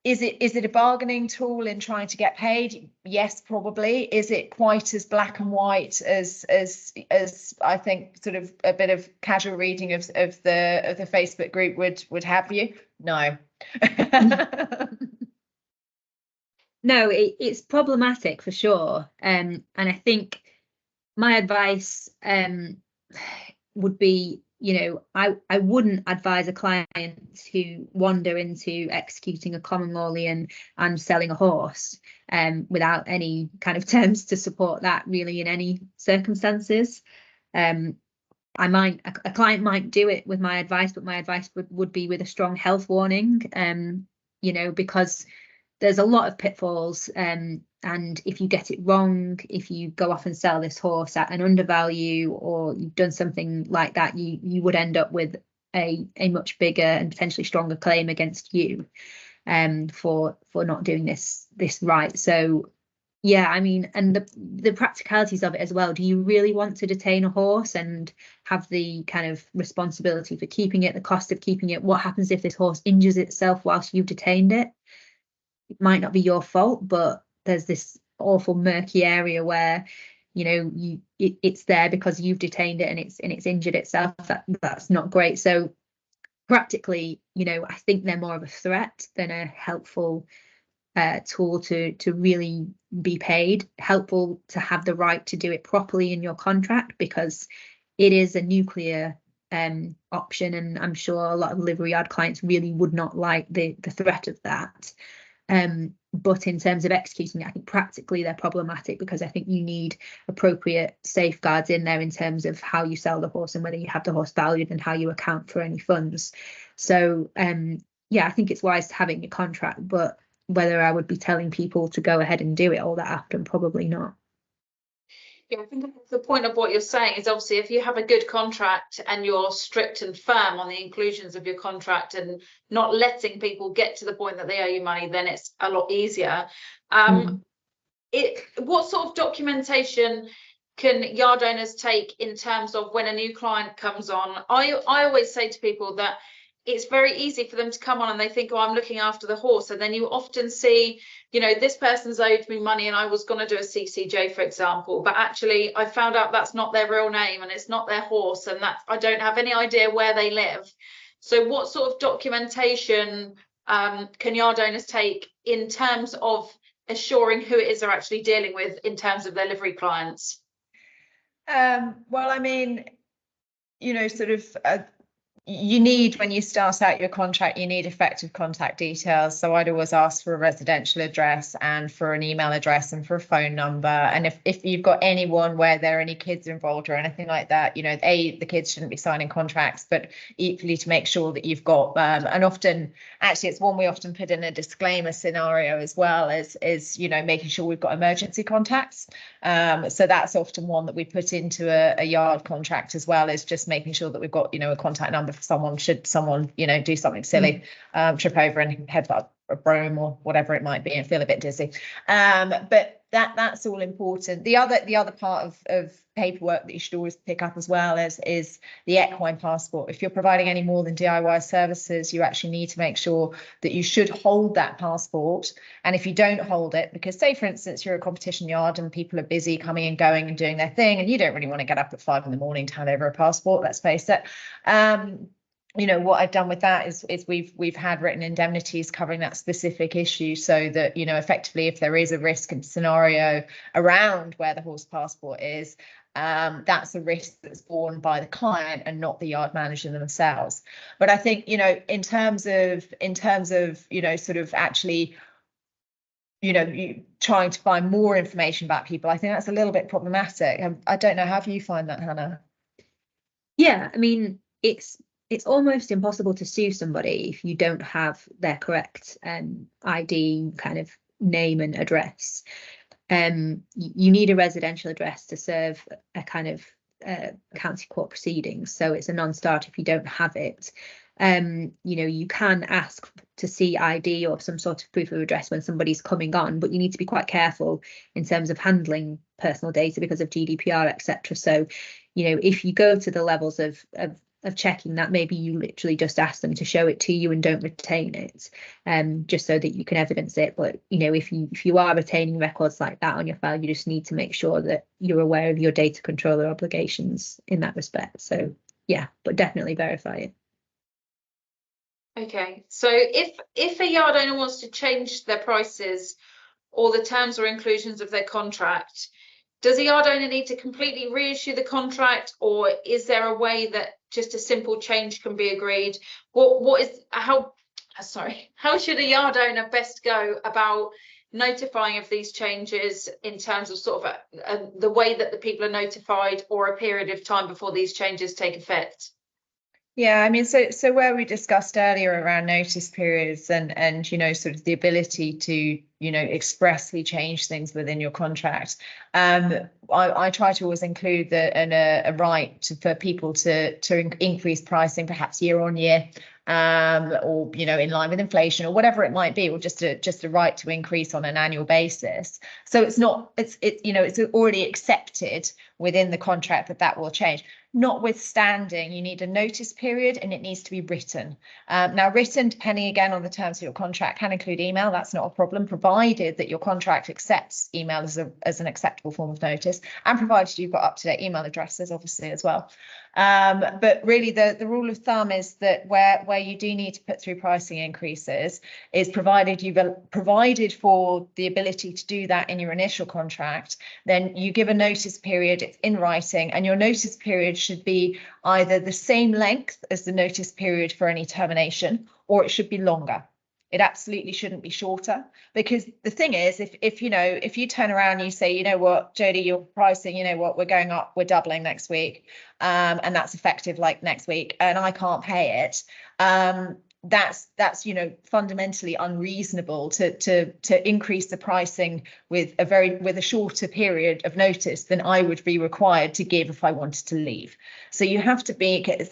is it a bargaining tool in trying to get paid? Yes, probably. Is it quite as black and white as I think sort of a bit of casual reading of the Facebook group would have you? No. No, it's problematic for sure. And I think my advice would be, I wouldn't advise a client to wander into executing a common law lien and selling a horse without any kind of terms to support that really in any circumstances. A client might do it with my advice, but my advice would be with a strong health warning, because there's a lot of pitfalls, and if you get it wrong, if you go off and sell this horse at an undervalue or you've done something like that, you would end up with a much bigger and potentially stronger claim against you for not doing this right. So yeah, I mean, and the practicalities of it as well. Do you really want to detain a horse and have the kind of responsibility for keeping it, the cost of keeping it? What happens if this horse injures itself whilst you've detained it? It might not be your fault, but there's this awful murky area where it's there because you've detained it and it's injured itself. That's not great. So practically, I think they're more of a threat than a helpful tool to really be paid. Helpful to have the right to do it properly in your contract, because it is a nuclear option, and I'm sure a lot of livery yard clients really would not like the threat of that. But in terms of executing it, I think practically they're problematic, because I think you need appropriate safeguards in there in terms of how you sell the horse and whether you have the horse valued and how you account for any funds. So yeah, I think it's wise to having a contract, but whether I would be telling people to go ahead and do it all that often, probably not. Yeah, I think the point of what you're saying is, obviously, if you have a good contract and you're strict and firm on the inclusions of your contract and not letting people get to the point that they owe you money, then it's a lot easier. What sort of documentation can yard owners take in terms of when a new client comes on? I always say to people that it's very easy for them to come on and they think, oh, I'm looking after the horse. And then you often see, this person's owed me money and I was going to do a CCJ, for example, but actually I found out that's not their real name and it's not their horse, and that I don't have any idea where they live. So what sort of documentation can yard owners take in terms of assuring who it is they're actually dealing with in terms of their livery clients? Well, I mean, sort of you need, when you start out your contract, you need effective contact details. So I'd always ask for a residential address and for an email address and for a phone number. And if you've got anyone where there are any kids involved or anything like that, the kids shouldn't be signing contracts, but equally to make sure that you've got, and often, actually, it's one we often put in a disclaimer scenario as well, as making sure we've got emergency contacts. So that's often one that we put into a yard contract as well, is just making sure that we've got, a contact number for someone should someone, do something silly, trip over and head up a brome or whatever it might be and feel a bit dizzy. But that's all important. The other part of paperwork that you should always pick up as well is the equine passport. If you're providing any more than DIY services, you actually need to make sure that you should hold that passport. And if you don't hold it, because say for instance you're a competition yard and people are busy coming and going and doing their thing, and you don't really want to get up at 5 in the morning to hand over a passport, let's face it. You know, what I've done with that is we've had written indemnities covering that specific issue, so that, you know, effectively if there is a risk and scenario around where the horse passport is, that's a risk that's borne by the client and not the yard manager themselves. But I think, you know, in terms of you know, sort of actually, you know, trying to find more information about people, I think that's a little bit problematic. I don't know, how do you find that, Hannah? Yeah, I mean, it's almost impossible to sue somebody if you don't have their correct ID, kind of name and address. You need a residential address to serve a kind of county court proceedings, so it's a non-starter if you don't have it. You know, you can ask to see ID or some sort of proof of address when somebody's coming on, but you need to be quite careful in terms of handling personal data because of GDPR, etc. So, you know, if you go to the levels of checking that, maybe you literally just ask them to show it to you and don't retain it, just so that you can evidence it. But, you know, if you are retaining records like that on your file, you just need to make sure that you're aware of your data controller obligations in that respect. So yeah, but definitely verify it. Okay, so if a yard owner wants to change their prices or the terms or inclusions of their contract, does the yard owner need to completely reissue the contract, or is there a way that just a simple change can be agreed? How should a yard owner best go about notifying of these changes in terms of sort of the way that the people are notified, or a period of time before these changes take effect? Yeah, I mean, so where we discussed earlier around notice periods and you know, sort of the ability to, you know, expressly change things within your contract, I try to always include a right for people to increase pricing, perhaps year on year, or, you know, in line with inflation or whatever it might be, or just a right to increase on an annual basis. So it's you know, it's already accepted within the contract that will change. Notwithstanding, you need a notice period and it needs to be written. Now, written, depending again on the terms of your contract, can include email. That's not a problem, provided that your contract accepts email as an acceptable form of notice, and provided you've got up-to-date email addresses, obviously, as well. But really, the rule of thumb is that where you do need to put through pricing increases is provided you've provided for the ability to do that in your initial contract, then you give a notice period, it's in writing, and your notice period should be either the same length as the notice period for any termination, or it should be longer. It absolutely shouldn't be shorter, because the thing is, if you know, if you turn around and you say, you know what, Jodie, your pricing, you know what, we're going up, we're doubling next week, and that's effective like next week, and I can't pay it, that's you know, fundamentally unreasonable to increase the pricing with a shorter period of notice than I would be required to give if I wanted to leave. So you have to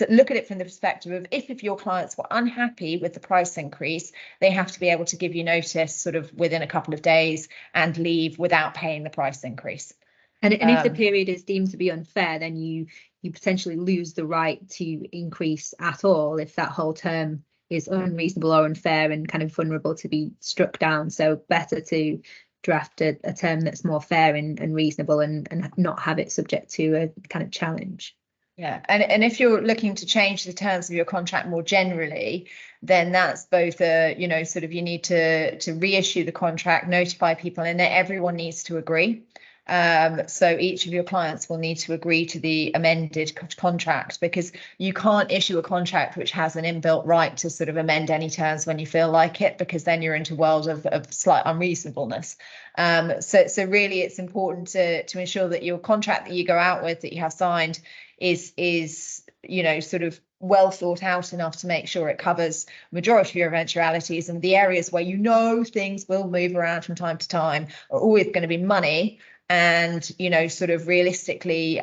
look at it from the perspective of if your clients were unhappy with the price increase, they have to be able to give you notice sort of within a couple of days and leave without paying the price increase. And if the period is deemed to be unfair, then you potentially lose the right to increase at all if that whole term is unreasonable or unfair and kind of vulnerable to be struck down. So better to draft a term that's more fair and reasonable and not have it subject to a kind of challenge. Yeah, and if you're looking to change the terms of your contract more generally, then that's both you know, sort of you need to reissue the contract, notify people, and then everyone needs to agree. So each of your clients will need to agree to the amended contract, because you can't issue a contract which has an inbuilt right to sort of amend any terms when you feel like it, because then you're into a world of slight unreasonableness. So really it's important to ensure that your contract that you go out with, that you have signed, is you know, sort of well thought out enough to make sure it covers majority of your eventualities, and the areas where you know things will move around from time to time are always going to be money and, you know, sort of realistically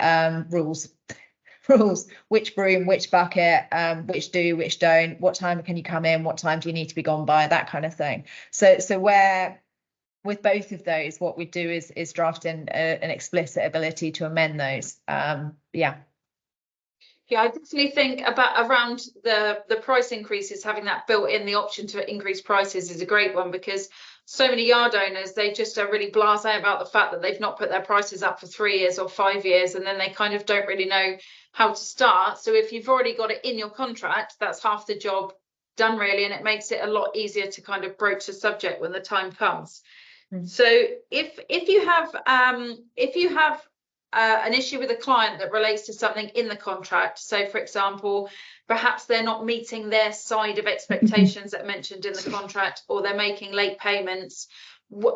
rules, which broom, which bucket, which do, which don't, what time can you come in, what time do you need to be gone by, that kind of thing. So where with both of those, what we do is draft in an explicit ability to amend those. Yeah, I definitely think around the price increases, having that built in, the option to increase prices is a great one, because so many yard owners, they just are really blasé about the fact that they've not put their prices up for 3 years or 5 years, and then they kind of don't really know how to start. So if you've already got it in your contract, that's half the job done really, and it makes it a lot easier to kind of broach the subject when the time comes. So if you have an issue with a client that relates to something in the contract, so for example, perhaps they're not meeting their side of expectations that are mentioned in the contract, or they're making late payments,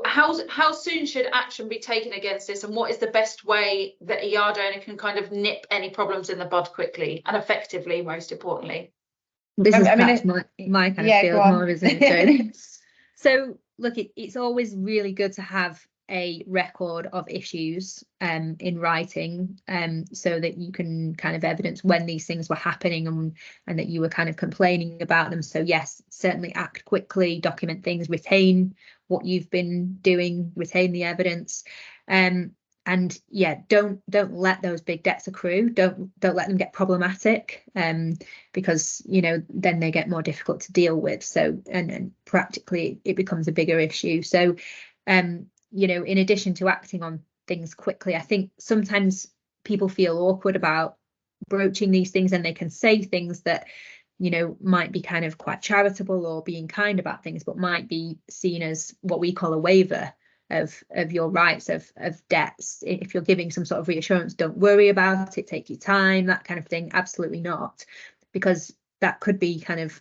how soon should action be taken against this, and what is the best way that a yard owner can kind of nip any problems in the bud quickly and effectively, most importantly? This is perhaps my kind of field more, isn't it, Jodie? So look, it's always really good to have a record of issues in writing, so that you can kind of evidence when these things were happening and that you were kind of complaining about them. So yes, certainly act quickly, document things, retain what you've been doing, retain the evidence, and yeah, don't let those big debts accrue. Don't let them get problematic, because then they get more difficult to deal with. So and practically it becomes a bigger issue. So in addition to acting on things quickly, I think sometimes people feel awkward about broaching these things, and they can say things that might be kind of quite charitable or being kind about things, but might be seen as what we call a waiver of your rights of debts. If you're giving some sort of reassurance, don't worry about it, take your time, that kind of thing. Absolutely not, because that could be kind of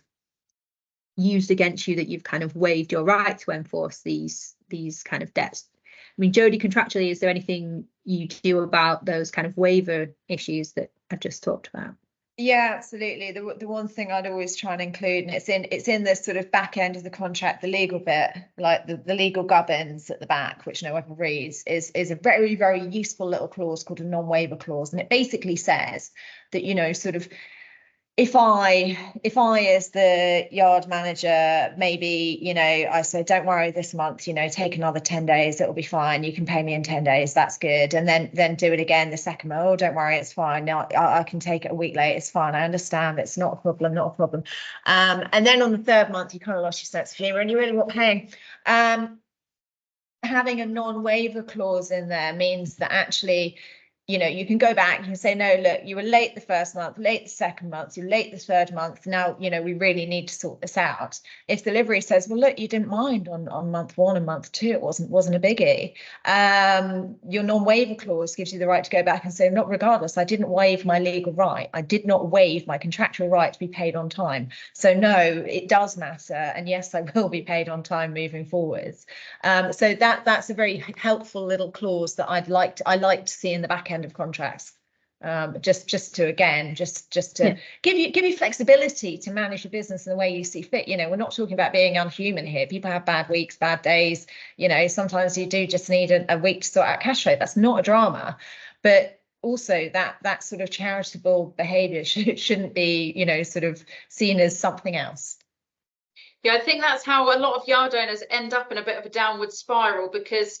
used against you, that you've kind of waived your right to enforce these kind of debts. I mean, Jodie, contractually, is there anything you do about those kind of waiver issues that I've just talked about? Yeah, absolutely. The one thing I'd always try and include, and it's in this sort of back end of the contract, the legal bit, like the legal gubbins at the back, which no one can read, is a very, very useful little clause called a non-waiver clause. And it basically says that, sort of, if I as the yard manager, maybe, I say, don't worry this month, take another 10 days, it'll be fine. You can pay me in 10 days. That's good. And then do it again the second month. Oh, don't worry, it's fine. Now I can take it a week late. It's fine. I understand. It's not a problem, not a problem. And then on the third month, you kind of lost your sense of humor and you really want paying. Having a non-waiver clause in there means that actually, you can go back, you can say, no, look, you were late the first month, late the second month, you're late the third month. Now, we really need to sort this out. If the livery says, well, look, you didn't mind on month 1 and month 2, it wasn't a biggie. Your non-waiver clause gives you the right to go back and say, not regardless, I didn't waive my legal right. I did not waive my contractual right to be paid on time. So no, it does matter. And yes, I will be paid on time moving forwards. So that's a very helpful little clause that I like to see in the back end of contracts, just to give you flexibility to manage your business in the way you see fit. We're not talking about being unhuman here. People have bad weeks, bad days. Sometimes you do just need a week to sort out cash flow. That's not a drama, but also that sort of charitable behavior shouldn't be sort of seen as something else. Yeah, I think that's how a lot of yard owners end up in a bit of a downward spiral, because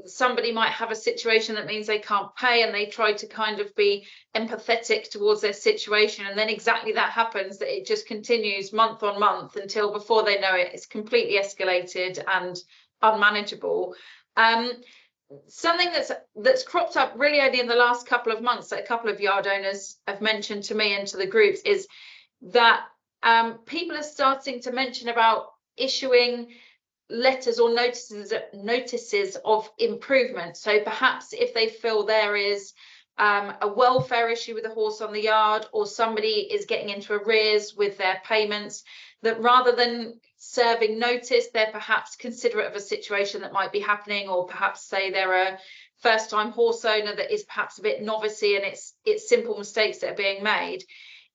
somebody might have a situation that means they can't pay, and they try to kind of be empathetic towards their situation, and then exactly that happens, that it just continues month on month until before they know it, it's completely escalated and unmanageable. Something that's cropped up really only in the last couple of months that a couple of yard owners have mentioned to me and to the groups is that people are starting to mention about issuing letters or notices of improvement. So perhaps if they feel there is a welfare issue with a horse on the yard, or somebody is getting into arrears with their payments, that rather than serving notice, they're perhaps considerate of a situation that might be happening, or perhaps say they're a first-time horse owner that is perhaps a bit novice-y and it's simple mistakes that are being made.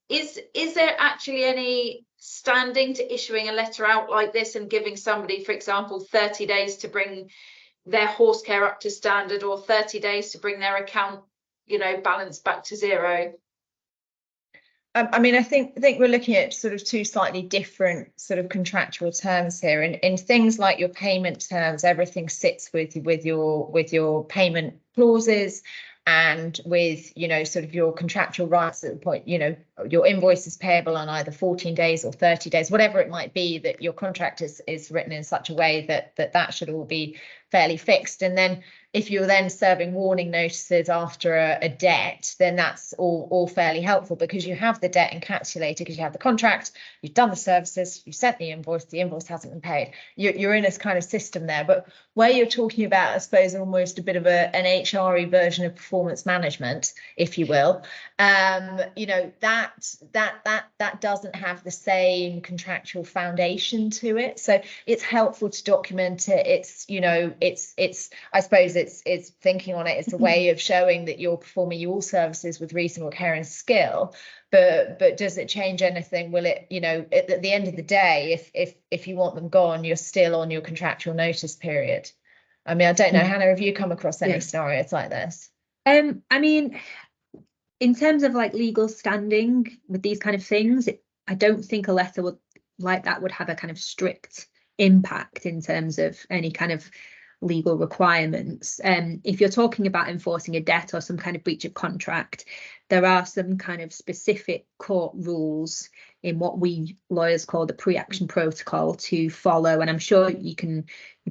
Is there actually any standing to issuing a letter out like this and giving somebody, for example, 30 days to bring their horse care up to standard, or 30 days to bring their account, balance back to zero? I mean, I think we're looking at sort of two slightly different sort of contractual terms here. In things like your payment terms, everything sits with your payment clauses and with, you know, sort of your contractual rights at the point, you know, your invoice is payable on either 14 days or 30 days, whatever it might be, that your contract is written in such a way that should all be fairly fixed. And then if you're then serving warning notices after a debt, then that's all fairly helpful, because you have the debt encapsulated, because you have the contract, you've done the services, you sent the invoice hasn't been paid. You're in this kind of system there. But where you're talking about, I suppose, almost a bit of an HRE version of performance management, if you will, you know, that doesn't have the same contractual foundation to it. So it's helpful to document it. It's, you know, it's I suppose it's thinking on it. It's a way of showing that you're performing your services with reasonable care and skill. But does it change anything? Will it, you know, at the end of the day, if you want them gone, you're still on your contractual notice period. I mean, I don't know, Hannah, have you come across any scenarios like this? I mean, in terms of like legal standing with these kind of things, I don't think a letter like that would have a kind of strict impact in terms of any kind of legal requirements. If you're talking about enforcing a debt or some kind of breach of contract, there are some kind of specific court rules in what we lawyers call the pre-action protocol to follow, and I'm sure you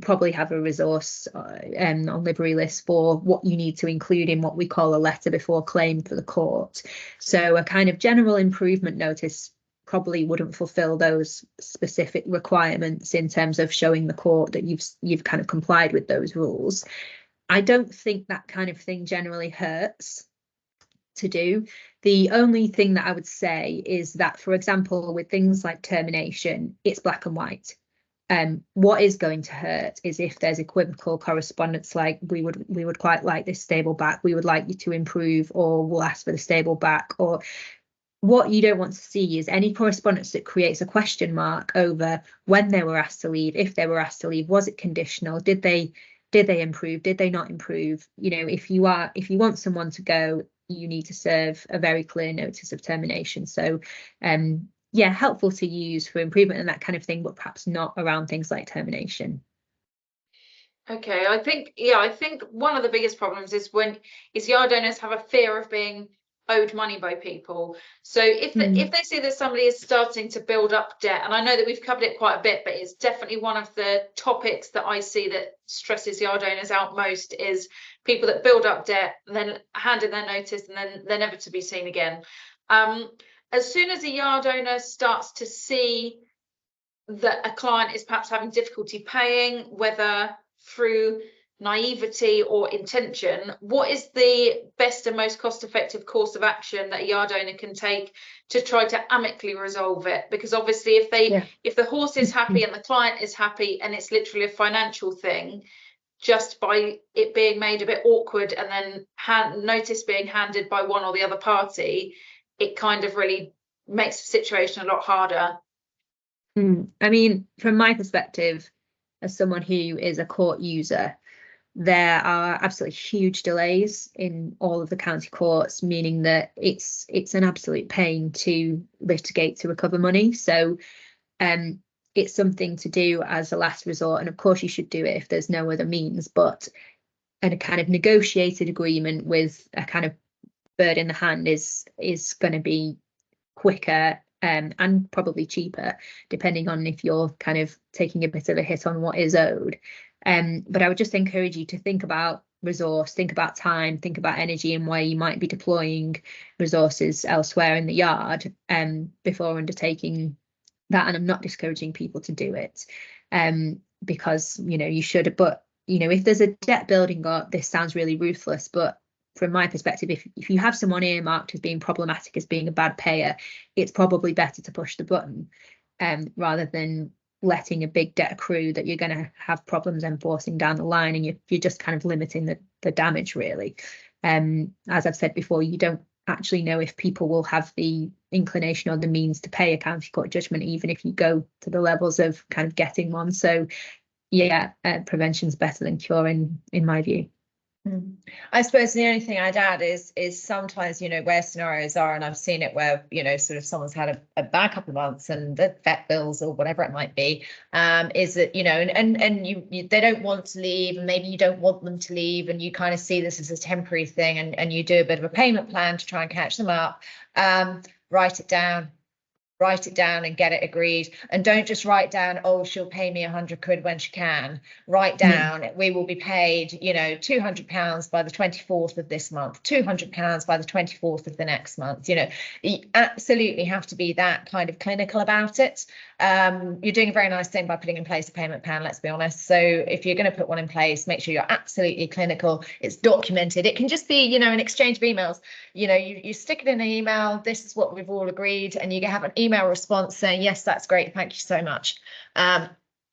probably have a resource on LiveryList for what you need to include in what we call a letter before claim for the court. So a kind of general improvement notice probably wouldn't fulfill those specific requirements in terms of showing the court that you've kind of complied with those rules. I don't think that kind of thing generally hurts to do. The only thing that I would say is that, for example, with things like termination, it's black and white. What is going to hurt is if there's equivocal correspondence, like we would quite like this stable back, we would like you to improve, or we'll ask for the stable back. Or what you don't want to see is any correspondence that creates a question mark over when they were asked to leave, if they were asked to leave, was it conditional, did they improve, did they not improve? You know, if you want someone to go, you need to serve a very clear notice of termination. So yeah, helpful to use for improvement and that kind of thing, but perhaps not around things like termination. Okay, I think one of the biggest problems is yard owners have a fear of being owed money by people. So if they see that somebody is starting to build up debt, and I know that we've covered it quite a bit, but it's definitely one of the topics that I see that stresses yard owners out most, is people that build up debt and then hand in their notice and then they're never to be seen again. As soon as a yard owner starts to see that a client is perhaps having difficulty paying, whether through naivety or intention, what is the best and most cost-effective course of action that a yard owner can take to try to amicably resolve it? Because obviously if the horse is happy and the client is happy and it's literally a financial thing, just by it being made a bit awkward and then notice being handed by one or the other party, it kind of really makes the situation a lot harder. I mean, from my perspective, as someone who is a court user, there are absolutely huge delays in all of the county courts, meaning that it's an absolute pain to litigate to recover money. So it's something to do as a last resort, and of course you should do it if there's no other means, but a kind of negotiated agreement with a kind of bird in the hand is going to be quicker and probably cheaper, depending on if you're kind of taking a bit of a hit on what is owed. But I would just encourage you to think about resource, think about time, think about energy, and where you might be deploying resources elsewhere in the yard before undertaking that. And I'm not discouraging people to do it because, you know, you should. But, you know, if there's a debt building up, this sounds really ruthless, but from my perspective, if you have someone earmarked as being problematic, as being a bad payer, it's probably better to push the button rather than letting a big debt accrue that you're going to have problems enforcing down the line, and you're just kind of limiting the damage, really. As I've said before, you don't actually know if people will have the inclination or the means to pay a county court judgment, even if you go to the levels of kind of getting one. So yeah, prevention's better than cure in my view. I suppose the only thing I'd add is sometimes, you know, where scenarios are, and I've seen it where, you know, sort of someone's had a bad couple of months and the vet bills or whatever it might be, is that, you know, and you they don't want to leave, and maybe you don't want them to leave, and you kind of see this as a temporary thing, and you do a bit of a payment plan to try and catch them up. Write it down and get it agreed, and don't just write down, oh, she'll pay me 100 quid when she can. Write down, we will be paid, you know, 200 pounds by the 24th of this month, 200 pounds by the 24th of the next month. You know, you absolutely have to be that kind of clinical about it. You're doing a very nice thing by putting in place a payment plan, let's be honest. So if you're going to put one in place, make sure you're absolutely clinical, it's documented. It can just be, you know, an exchange of emails. You know, you stick it in an email, this is what we've all agreed, and you have an email response saying, yes, that's great, thank you so much. And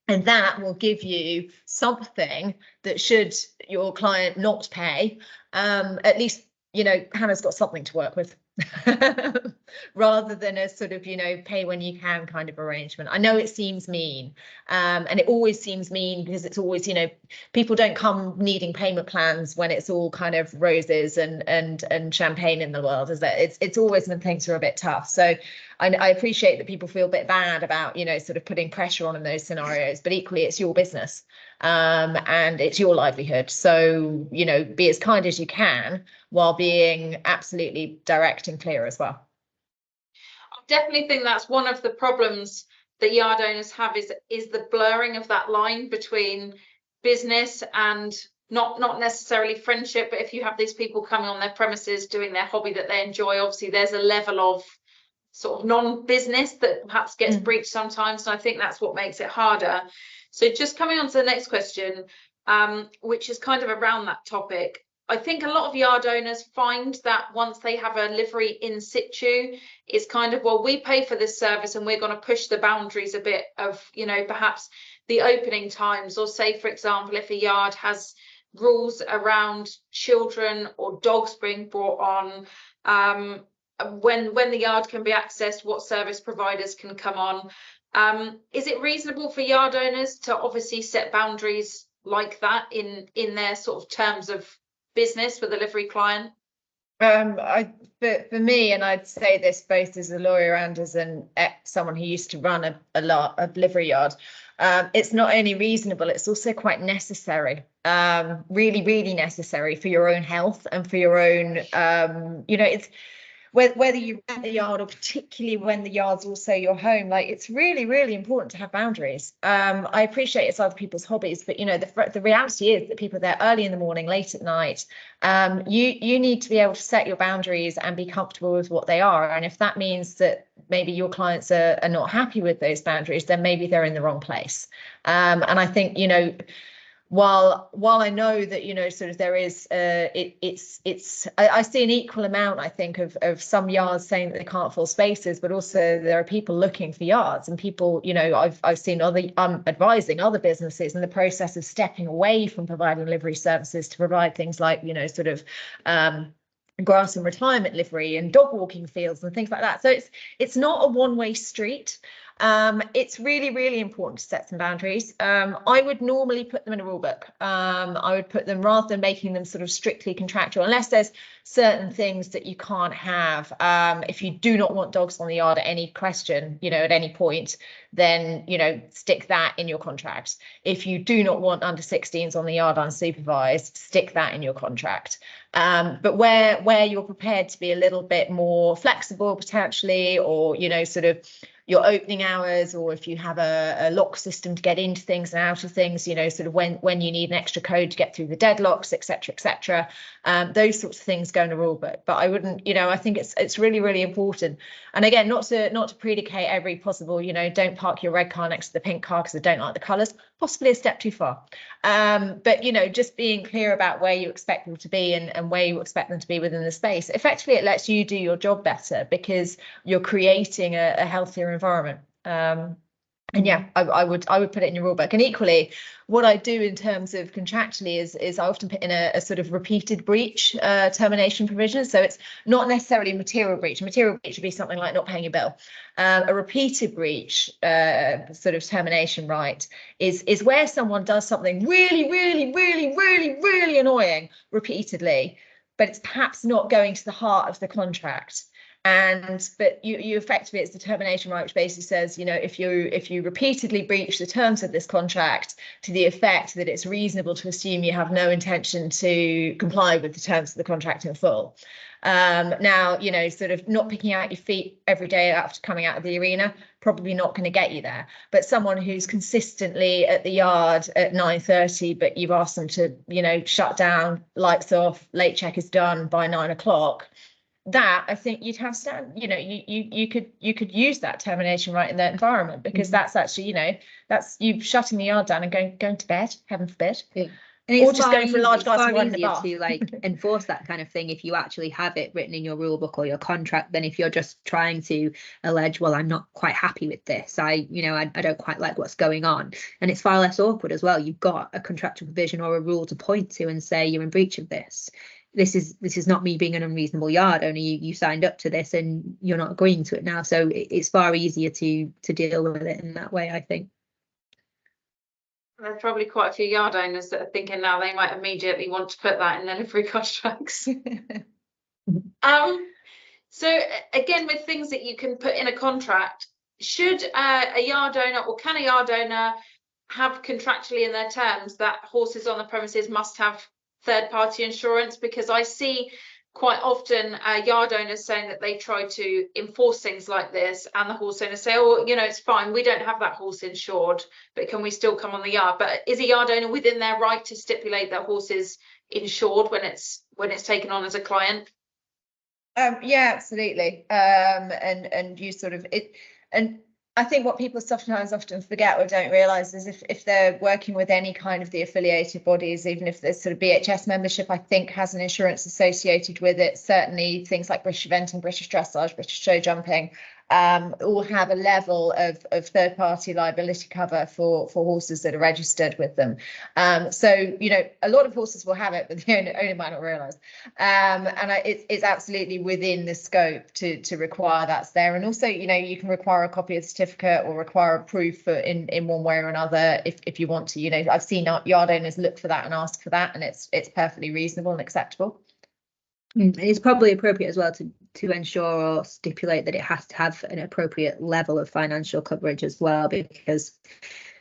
that will give you something that, should your client not pay, at least, you know, Hannah's got something to work with. Rather than a sort of, you know, pay when you can kind of arrangement. I know it seems mean, and it always seems mean because it's always, you know, people don't come needing payment plans when it's all kind of roses and champagne in the world, is that it's always when things are a bit tough. So I appreciate that people feel a bit bad about, you know, sort of putting pressure on in those scenarios, but equally it's your business, and it's your livelihood. So, you know, be as kind as you can while being absolutely direct and clear as well. I definitely think that's one of the problems that yard owners have, is the blurring of that line between business and not necessarily friendship. But if you have these people coming on their premises doing their hobby that they enjoy, obviously there's a level of sort of non-business that perhaps gets breached sometimes, and I think that's what makes it harder. So just coming on to the next question, which is kind of around that topic. I think a lot of yard owners find that once they have a livery in situ, it's kind of, well, we pay for this service and we're going to push the boundaries a bit of, you know, perhaps the opening times, or say, for example, if a yard has rules around children or dogs being brought on, when the yard can be accessed, what service providers can come on. Is it reasonable for yard owners to obviously set boundaries like that in their sort of terms of business with a livery client? For me, and I'd say this both as a lawyer and as someone who used to run a livery yard, it's not only reasonable, it's also quite necessary. Really necessary for your own health and for your own, you know, it's whether you rent the yard or particularly when the yard's also your home, like, it's really important to have boundaries. I appreciate it's other people's hobbies, but, you know, the reality is that people are there early in the morning, late at night. You need to be able to set your boundaries and be comfortable with what they are. And if that means that maybe your clients are not happy with those boundaries, then maybe they're in the wrong place. And I think, you know, while I know that, you know, sort of there is I see an equal amount, I think, of some yards saying that they can't fill spaces, but also there are people looking for yards, and people, you know, I've seen advising other businesses in the process of stepping away from providing livery services to provide things like, you know, sort of grass and retirement livery and dog walking fields and things like that. So it's not a one-way street. It's really important to set some boundaries. I would normally put them in a rule book. I would put them, rather than making them sort of strictly contractual, unless there's certain things that you can't have. If you do not want dogs on the yard at any question, you know, at any point, then, you know, stick that in your contract. If you do not want under 16s on the yard unsupervised, stick that in your contract. But where you're prepared to be a little bit more flexible potentially, or, you know, sort of your opening hours, or if you have a lock system to get into things and out of things, you know, sort of when you need an extra code to get through the deadlocks, etc. Those sorts of things go in a rule book. But I wouldn't, you know, I think it's really important. And again, not to predicate every possible, you know, don't park your red car next to the pink car because I don't like the colours, possibly a step too far. But, you know, just being clear about where you expect them to be and where you expect them to be within the space. Effectively, it lets you do your job better because you're creating a healthier environment. And yeah, I would put it in your rule book. And equally, what I do in terms of contractually is I often put in a sort of repeated breach termination provision. So it's not necessarily material breach. Material breach would be something like not paying your bill. A repeated breach sort of termination right is where someone does something really, really, really, really, really annoying repeatedly, but it's perhaps not going to the heart of the contract. But you effectively, it's the termination right, which basically says, you know, if you repeatedly breach the terms of this contract to the effect that it's reasonable to assume you have no intention to comply with the terms of the contract in full. Now, you know, sort of not picking out your feet every day after coming out of the arena, probably not going to get you there. But someone who's consistently at the yard at 9:30, but you've asked them to, you know, shut down, lights off, late check is done by 9 o'clock. That I think you'd have you know, you could use that termination right in that environment, because that's actually, you know, that's you shutting the yard down and going to bed, heaven forbid. Yeah. And it's or just going for a large glass of wine in the bar. to like enforce that kind of thing if you actually have it written in your rule book or your contract, than if you're just trying to allege, well, I'm not quite happy with this, I don't quite like what's going on. And it's far less awkward as well. You've got a contractual provision or a rule to point to and say you're in breach of this. This is not me being an unreasonable yard owner. You signed up to this and you're not agreeing to it now. So it's far easier to deal with it in that way, I think. There's probably quite a few yard owners that are thinking now they might immediately want to put that in their livery contracts. So again, with things that you can put in a contract, should a yard owner, or can a yard owner have contractually in their terms that horses on the premises must have third-party insurance? Because I see quite often yard owners saying that they try to enforce things like this, and the horse owners say, oh, you know, it's fine, we don't have that horse insured, but can we still come on the yard? But is a yard owner within their right to stipulate that horse is insured when it's taken on as a client? Yeah, absolutely. And you sort of it, and I think what people sometimes often forget or don't realise is if they're working with any kind of the affiliated bodies, even if there's sort of BHS membership, I think has an insurance associated with it. Certainly things like British eventing, British dressage, British show jumping, all have a level of third-party liability cover for horses that are registered with them. So, you know, a lot of horses will have it, but the owner might not realise. It's absolutely within the scope to require that's there. And also, you know, you can require a copy of the certificate or require a proof in one way or another if you want to. You know, I've seen yard owners look for that and ask for that, and it's perfectly reasonable and acceptable. It's probably appropriate as well to ensure or stipulate that it has to have an appropriate level of financial coverage as well, because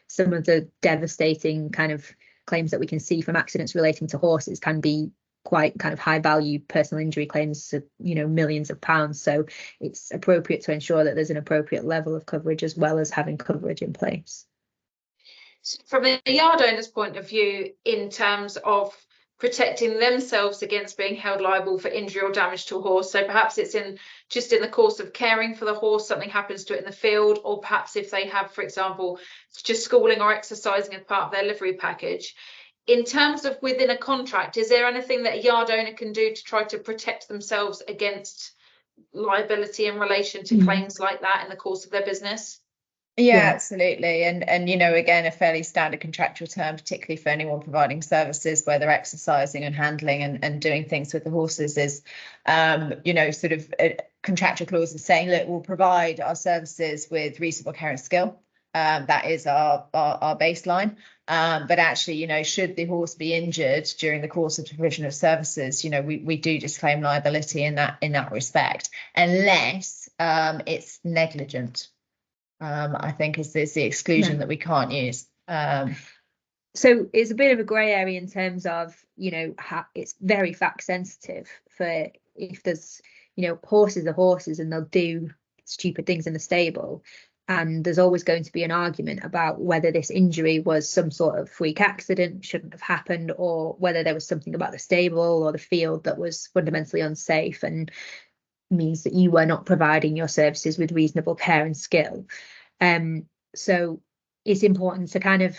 some of the devastating kind of claims that we can see from accidents relating to horses can be quite kind of high value personal injury claims of, you know, millions of pounds. So it's appropriate to ensure that there's an appropriate level of coverage as well as having coverage in place. From a yard owner's point of view, in terms of protecting themselves against being held liable for injury or damage to a horse, so perhaps it's just in the course of caring for the horse, something happens to it in the field, or perhaps if they have, for example, just schooling or exercising as part of their livery package. In terms of within a contract, is there anything that a yard owner can do to try to protect themselves against liability in relation to claims like that in the course of their business? Yeah, absolutely. And you know, again, a fairly standard contractual term, particularly for anyone providing services where they're exercising and handling and doing things with the horses, is you know, sort of a contractual clauses saying, look, we'll provide our services with reasonable care and skill. That is our baseline. But actually, you know, should the horse be injured during the course of provision of services, you know, we do disclaim liability in that respect, unless it's negligent. I think is the exclusion that we can't use. So it's a bit of a grey area in terms of, you know, it's very fact sensitive for if there's, you know, horses are horses and they'll do stupid things in the stable. And there's always going to be an argument about whether this injury was some sort of freak accident, shouldn't have happened, or whether there was something about the stable or the field that was fundamentally unsafe and means that you were not providing your services with reasonable care and skill. So it's important to kind of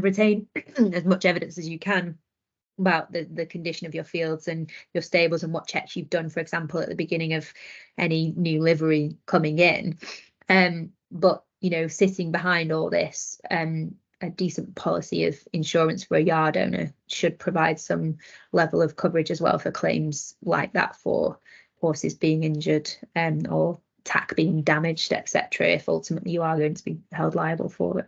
retain as much evidence as you can about the condition of your fields and your stables and what checks you've done, for example, at the beginning of any new livery coming in. But you know, sitting behind all this, a decent policy of insurance for a yard owner should provide some level of coverage as well for claims like that, for horses being injured or tack being damaged, etc., if ultimately you are going to be held liable for it.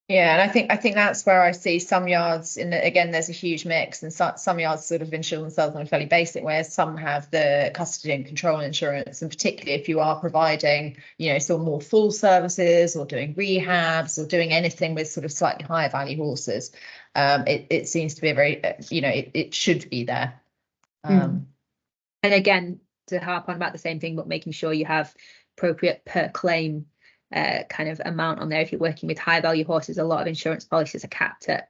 Yeah, and I think that's where I see some yards again, there's a huge mix, and some yards sort of insure themselves on a fairly basic way. Some have the custody and control insurance, and particularly if you are providing, you know, sort of more full services or doing rehabs or doing anything with sort of slightly higher value horses, it seems to be a very, you know, it should be there. And again, to harp on about the same thing, but making sure you have appropriate per claim kind of amount on there. If you're working with high value horses, a lot of insurance policies are capped at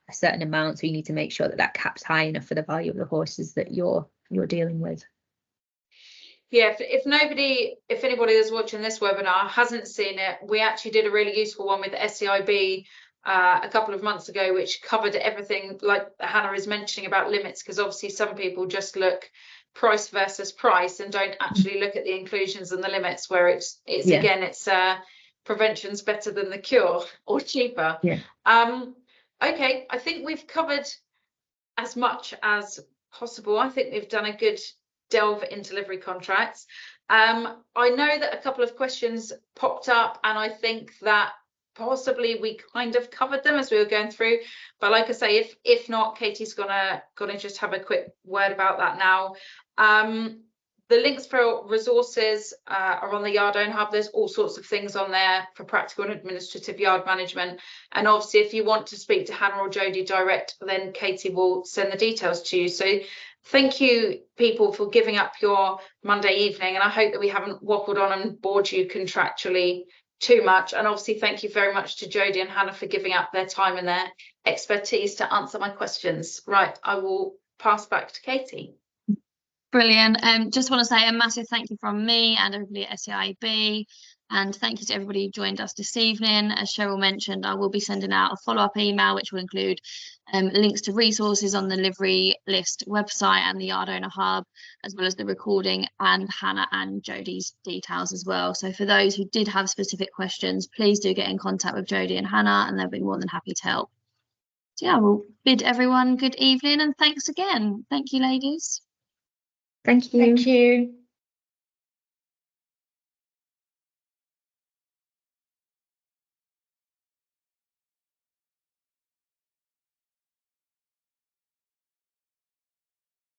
a certain amount, so you need to make sure that that cap's high enough for the value of the horses that you're dealing with. Yeah, if anybody that's watching this webinar hasn't seen it, we actually did a really useful one with SEIB a couple of months ago, which covered everything like Hannah is mentioning about limits, because obviously some people just look price versus price and don't actually look at the inclusions and the limits, where it's again, it's prevention's better than the cure, or cheaper. Okay, I think we've covered as much as possible. I think we've done a good delve into livery contracts. I know that a couple of questions popped up, and I think that possibly we kind of covered them as we were going through, but like I say, if not, Katie's gonna just have a quick word about that now. The links for resources are on the Yard Owner Hub. There's all sorts of things on there for practical and administrative yard management, and obviously if you want to speak to Hannah or Jodie direct, then Katie will send the details to you. So thank you, people, for giving up your Monday evening, and I hope that we haven't waffled on and bored you contractually too much. And obviously thank you very much to Jodie and Hannah for giving up their time and their expertise to answer my questions. Right, I will pass back to Katie. Brilliant. Just want to say a massive thank you from me and everybody at SEIB, and thank you to everybody who joined us this evening. As Cheryl mentioned, I will be sending out a follow-up email which will include links to resources on the LiveryList website and the Yard Owner Hub, as well as the recording and Hannah and Jodie's details as well. So for those who did have specific questions, please do get in contact with Jodie and Hannah, and they'll be more than happy to help. So yeah, we'll bid everyone good evening, and thanks again. Thank you, ladies. Thank you. Thank you.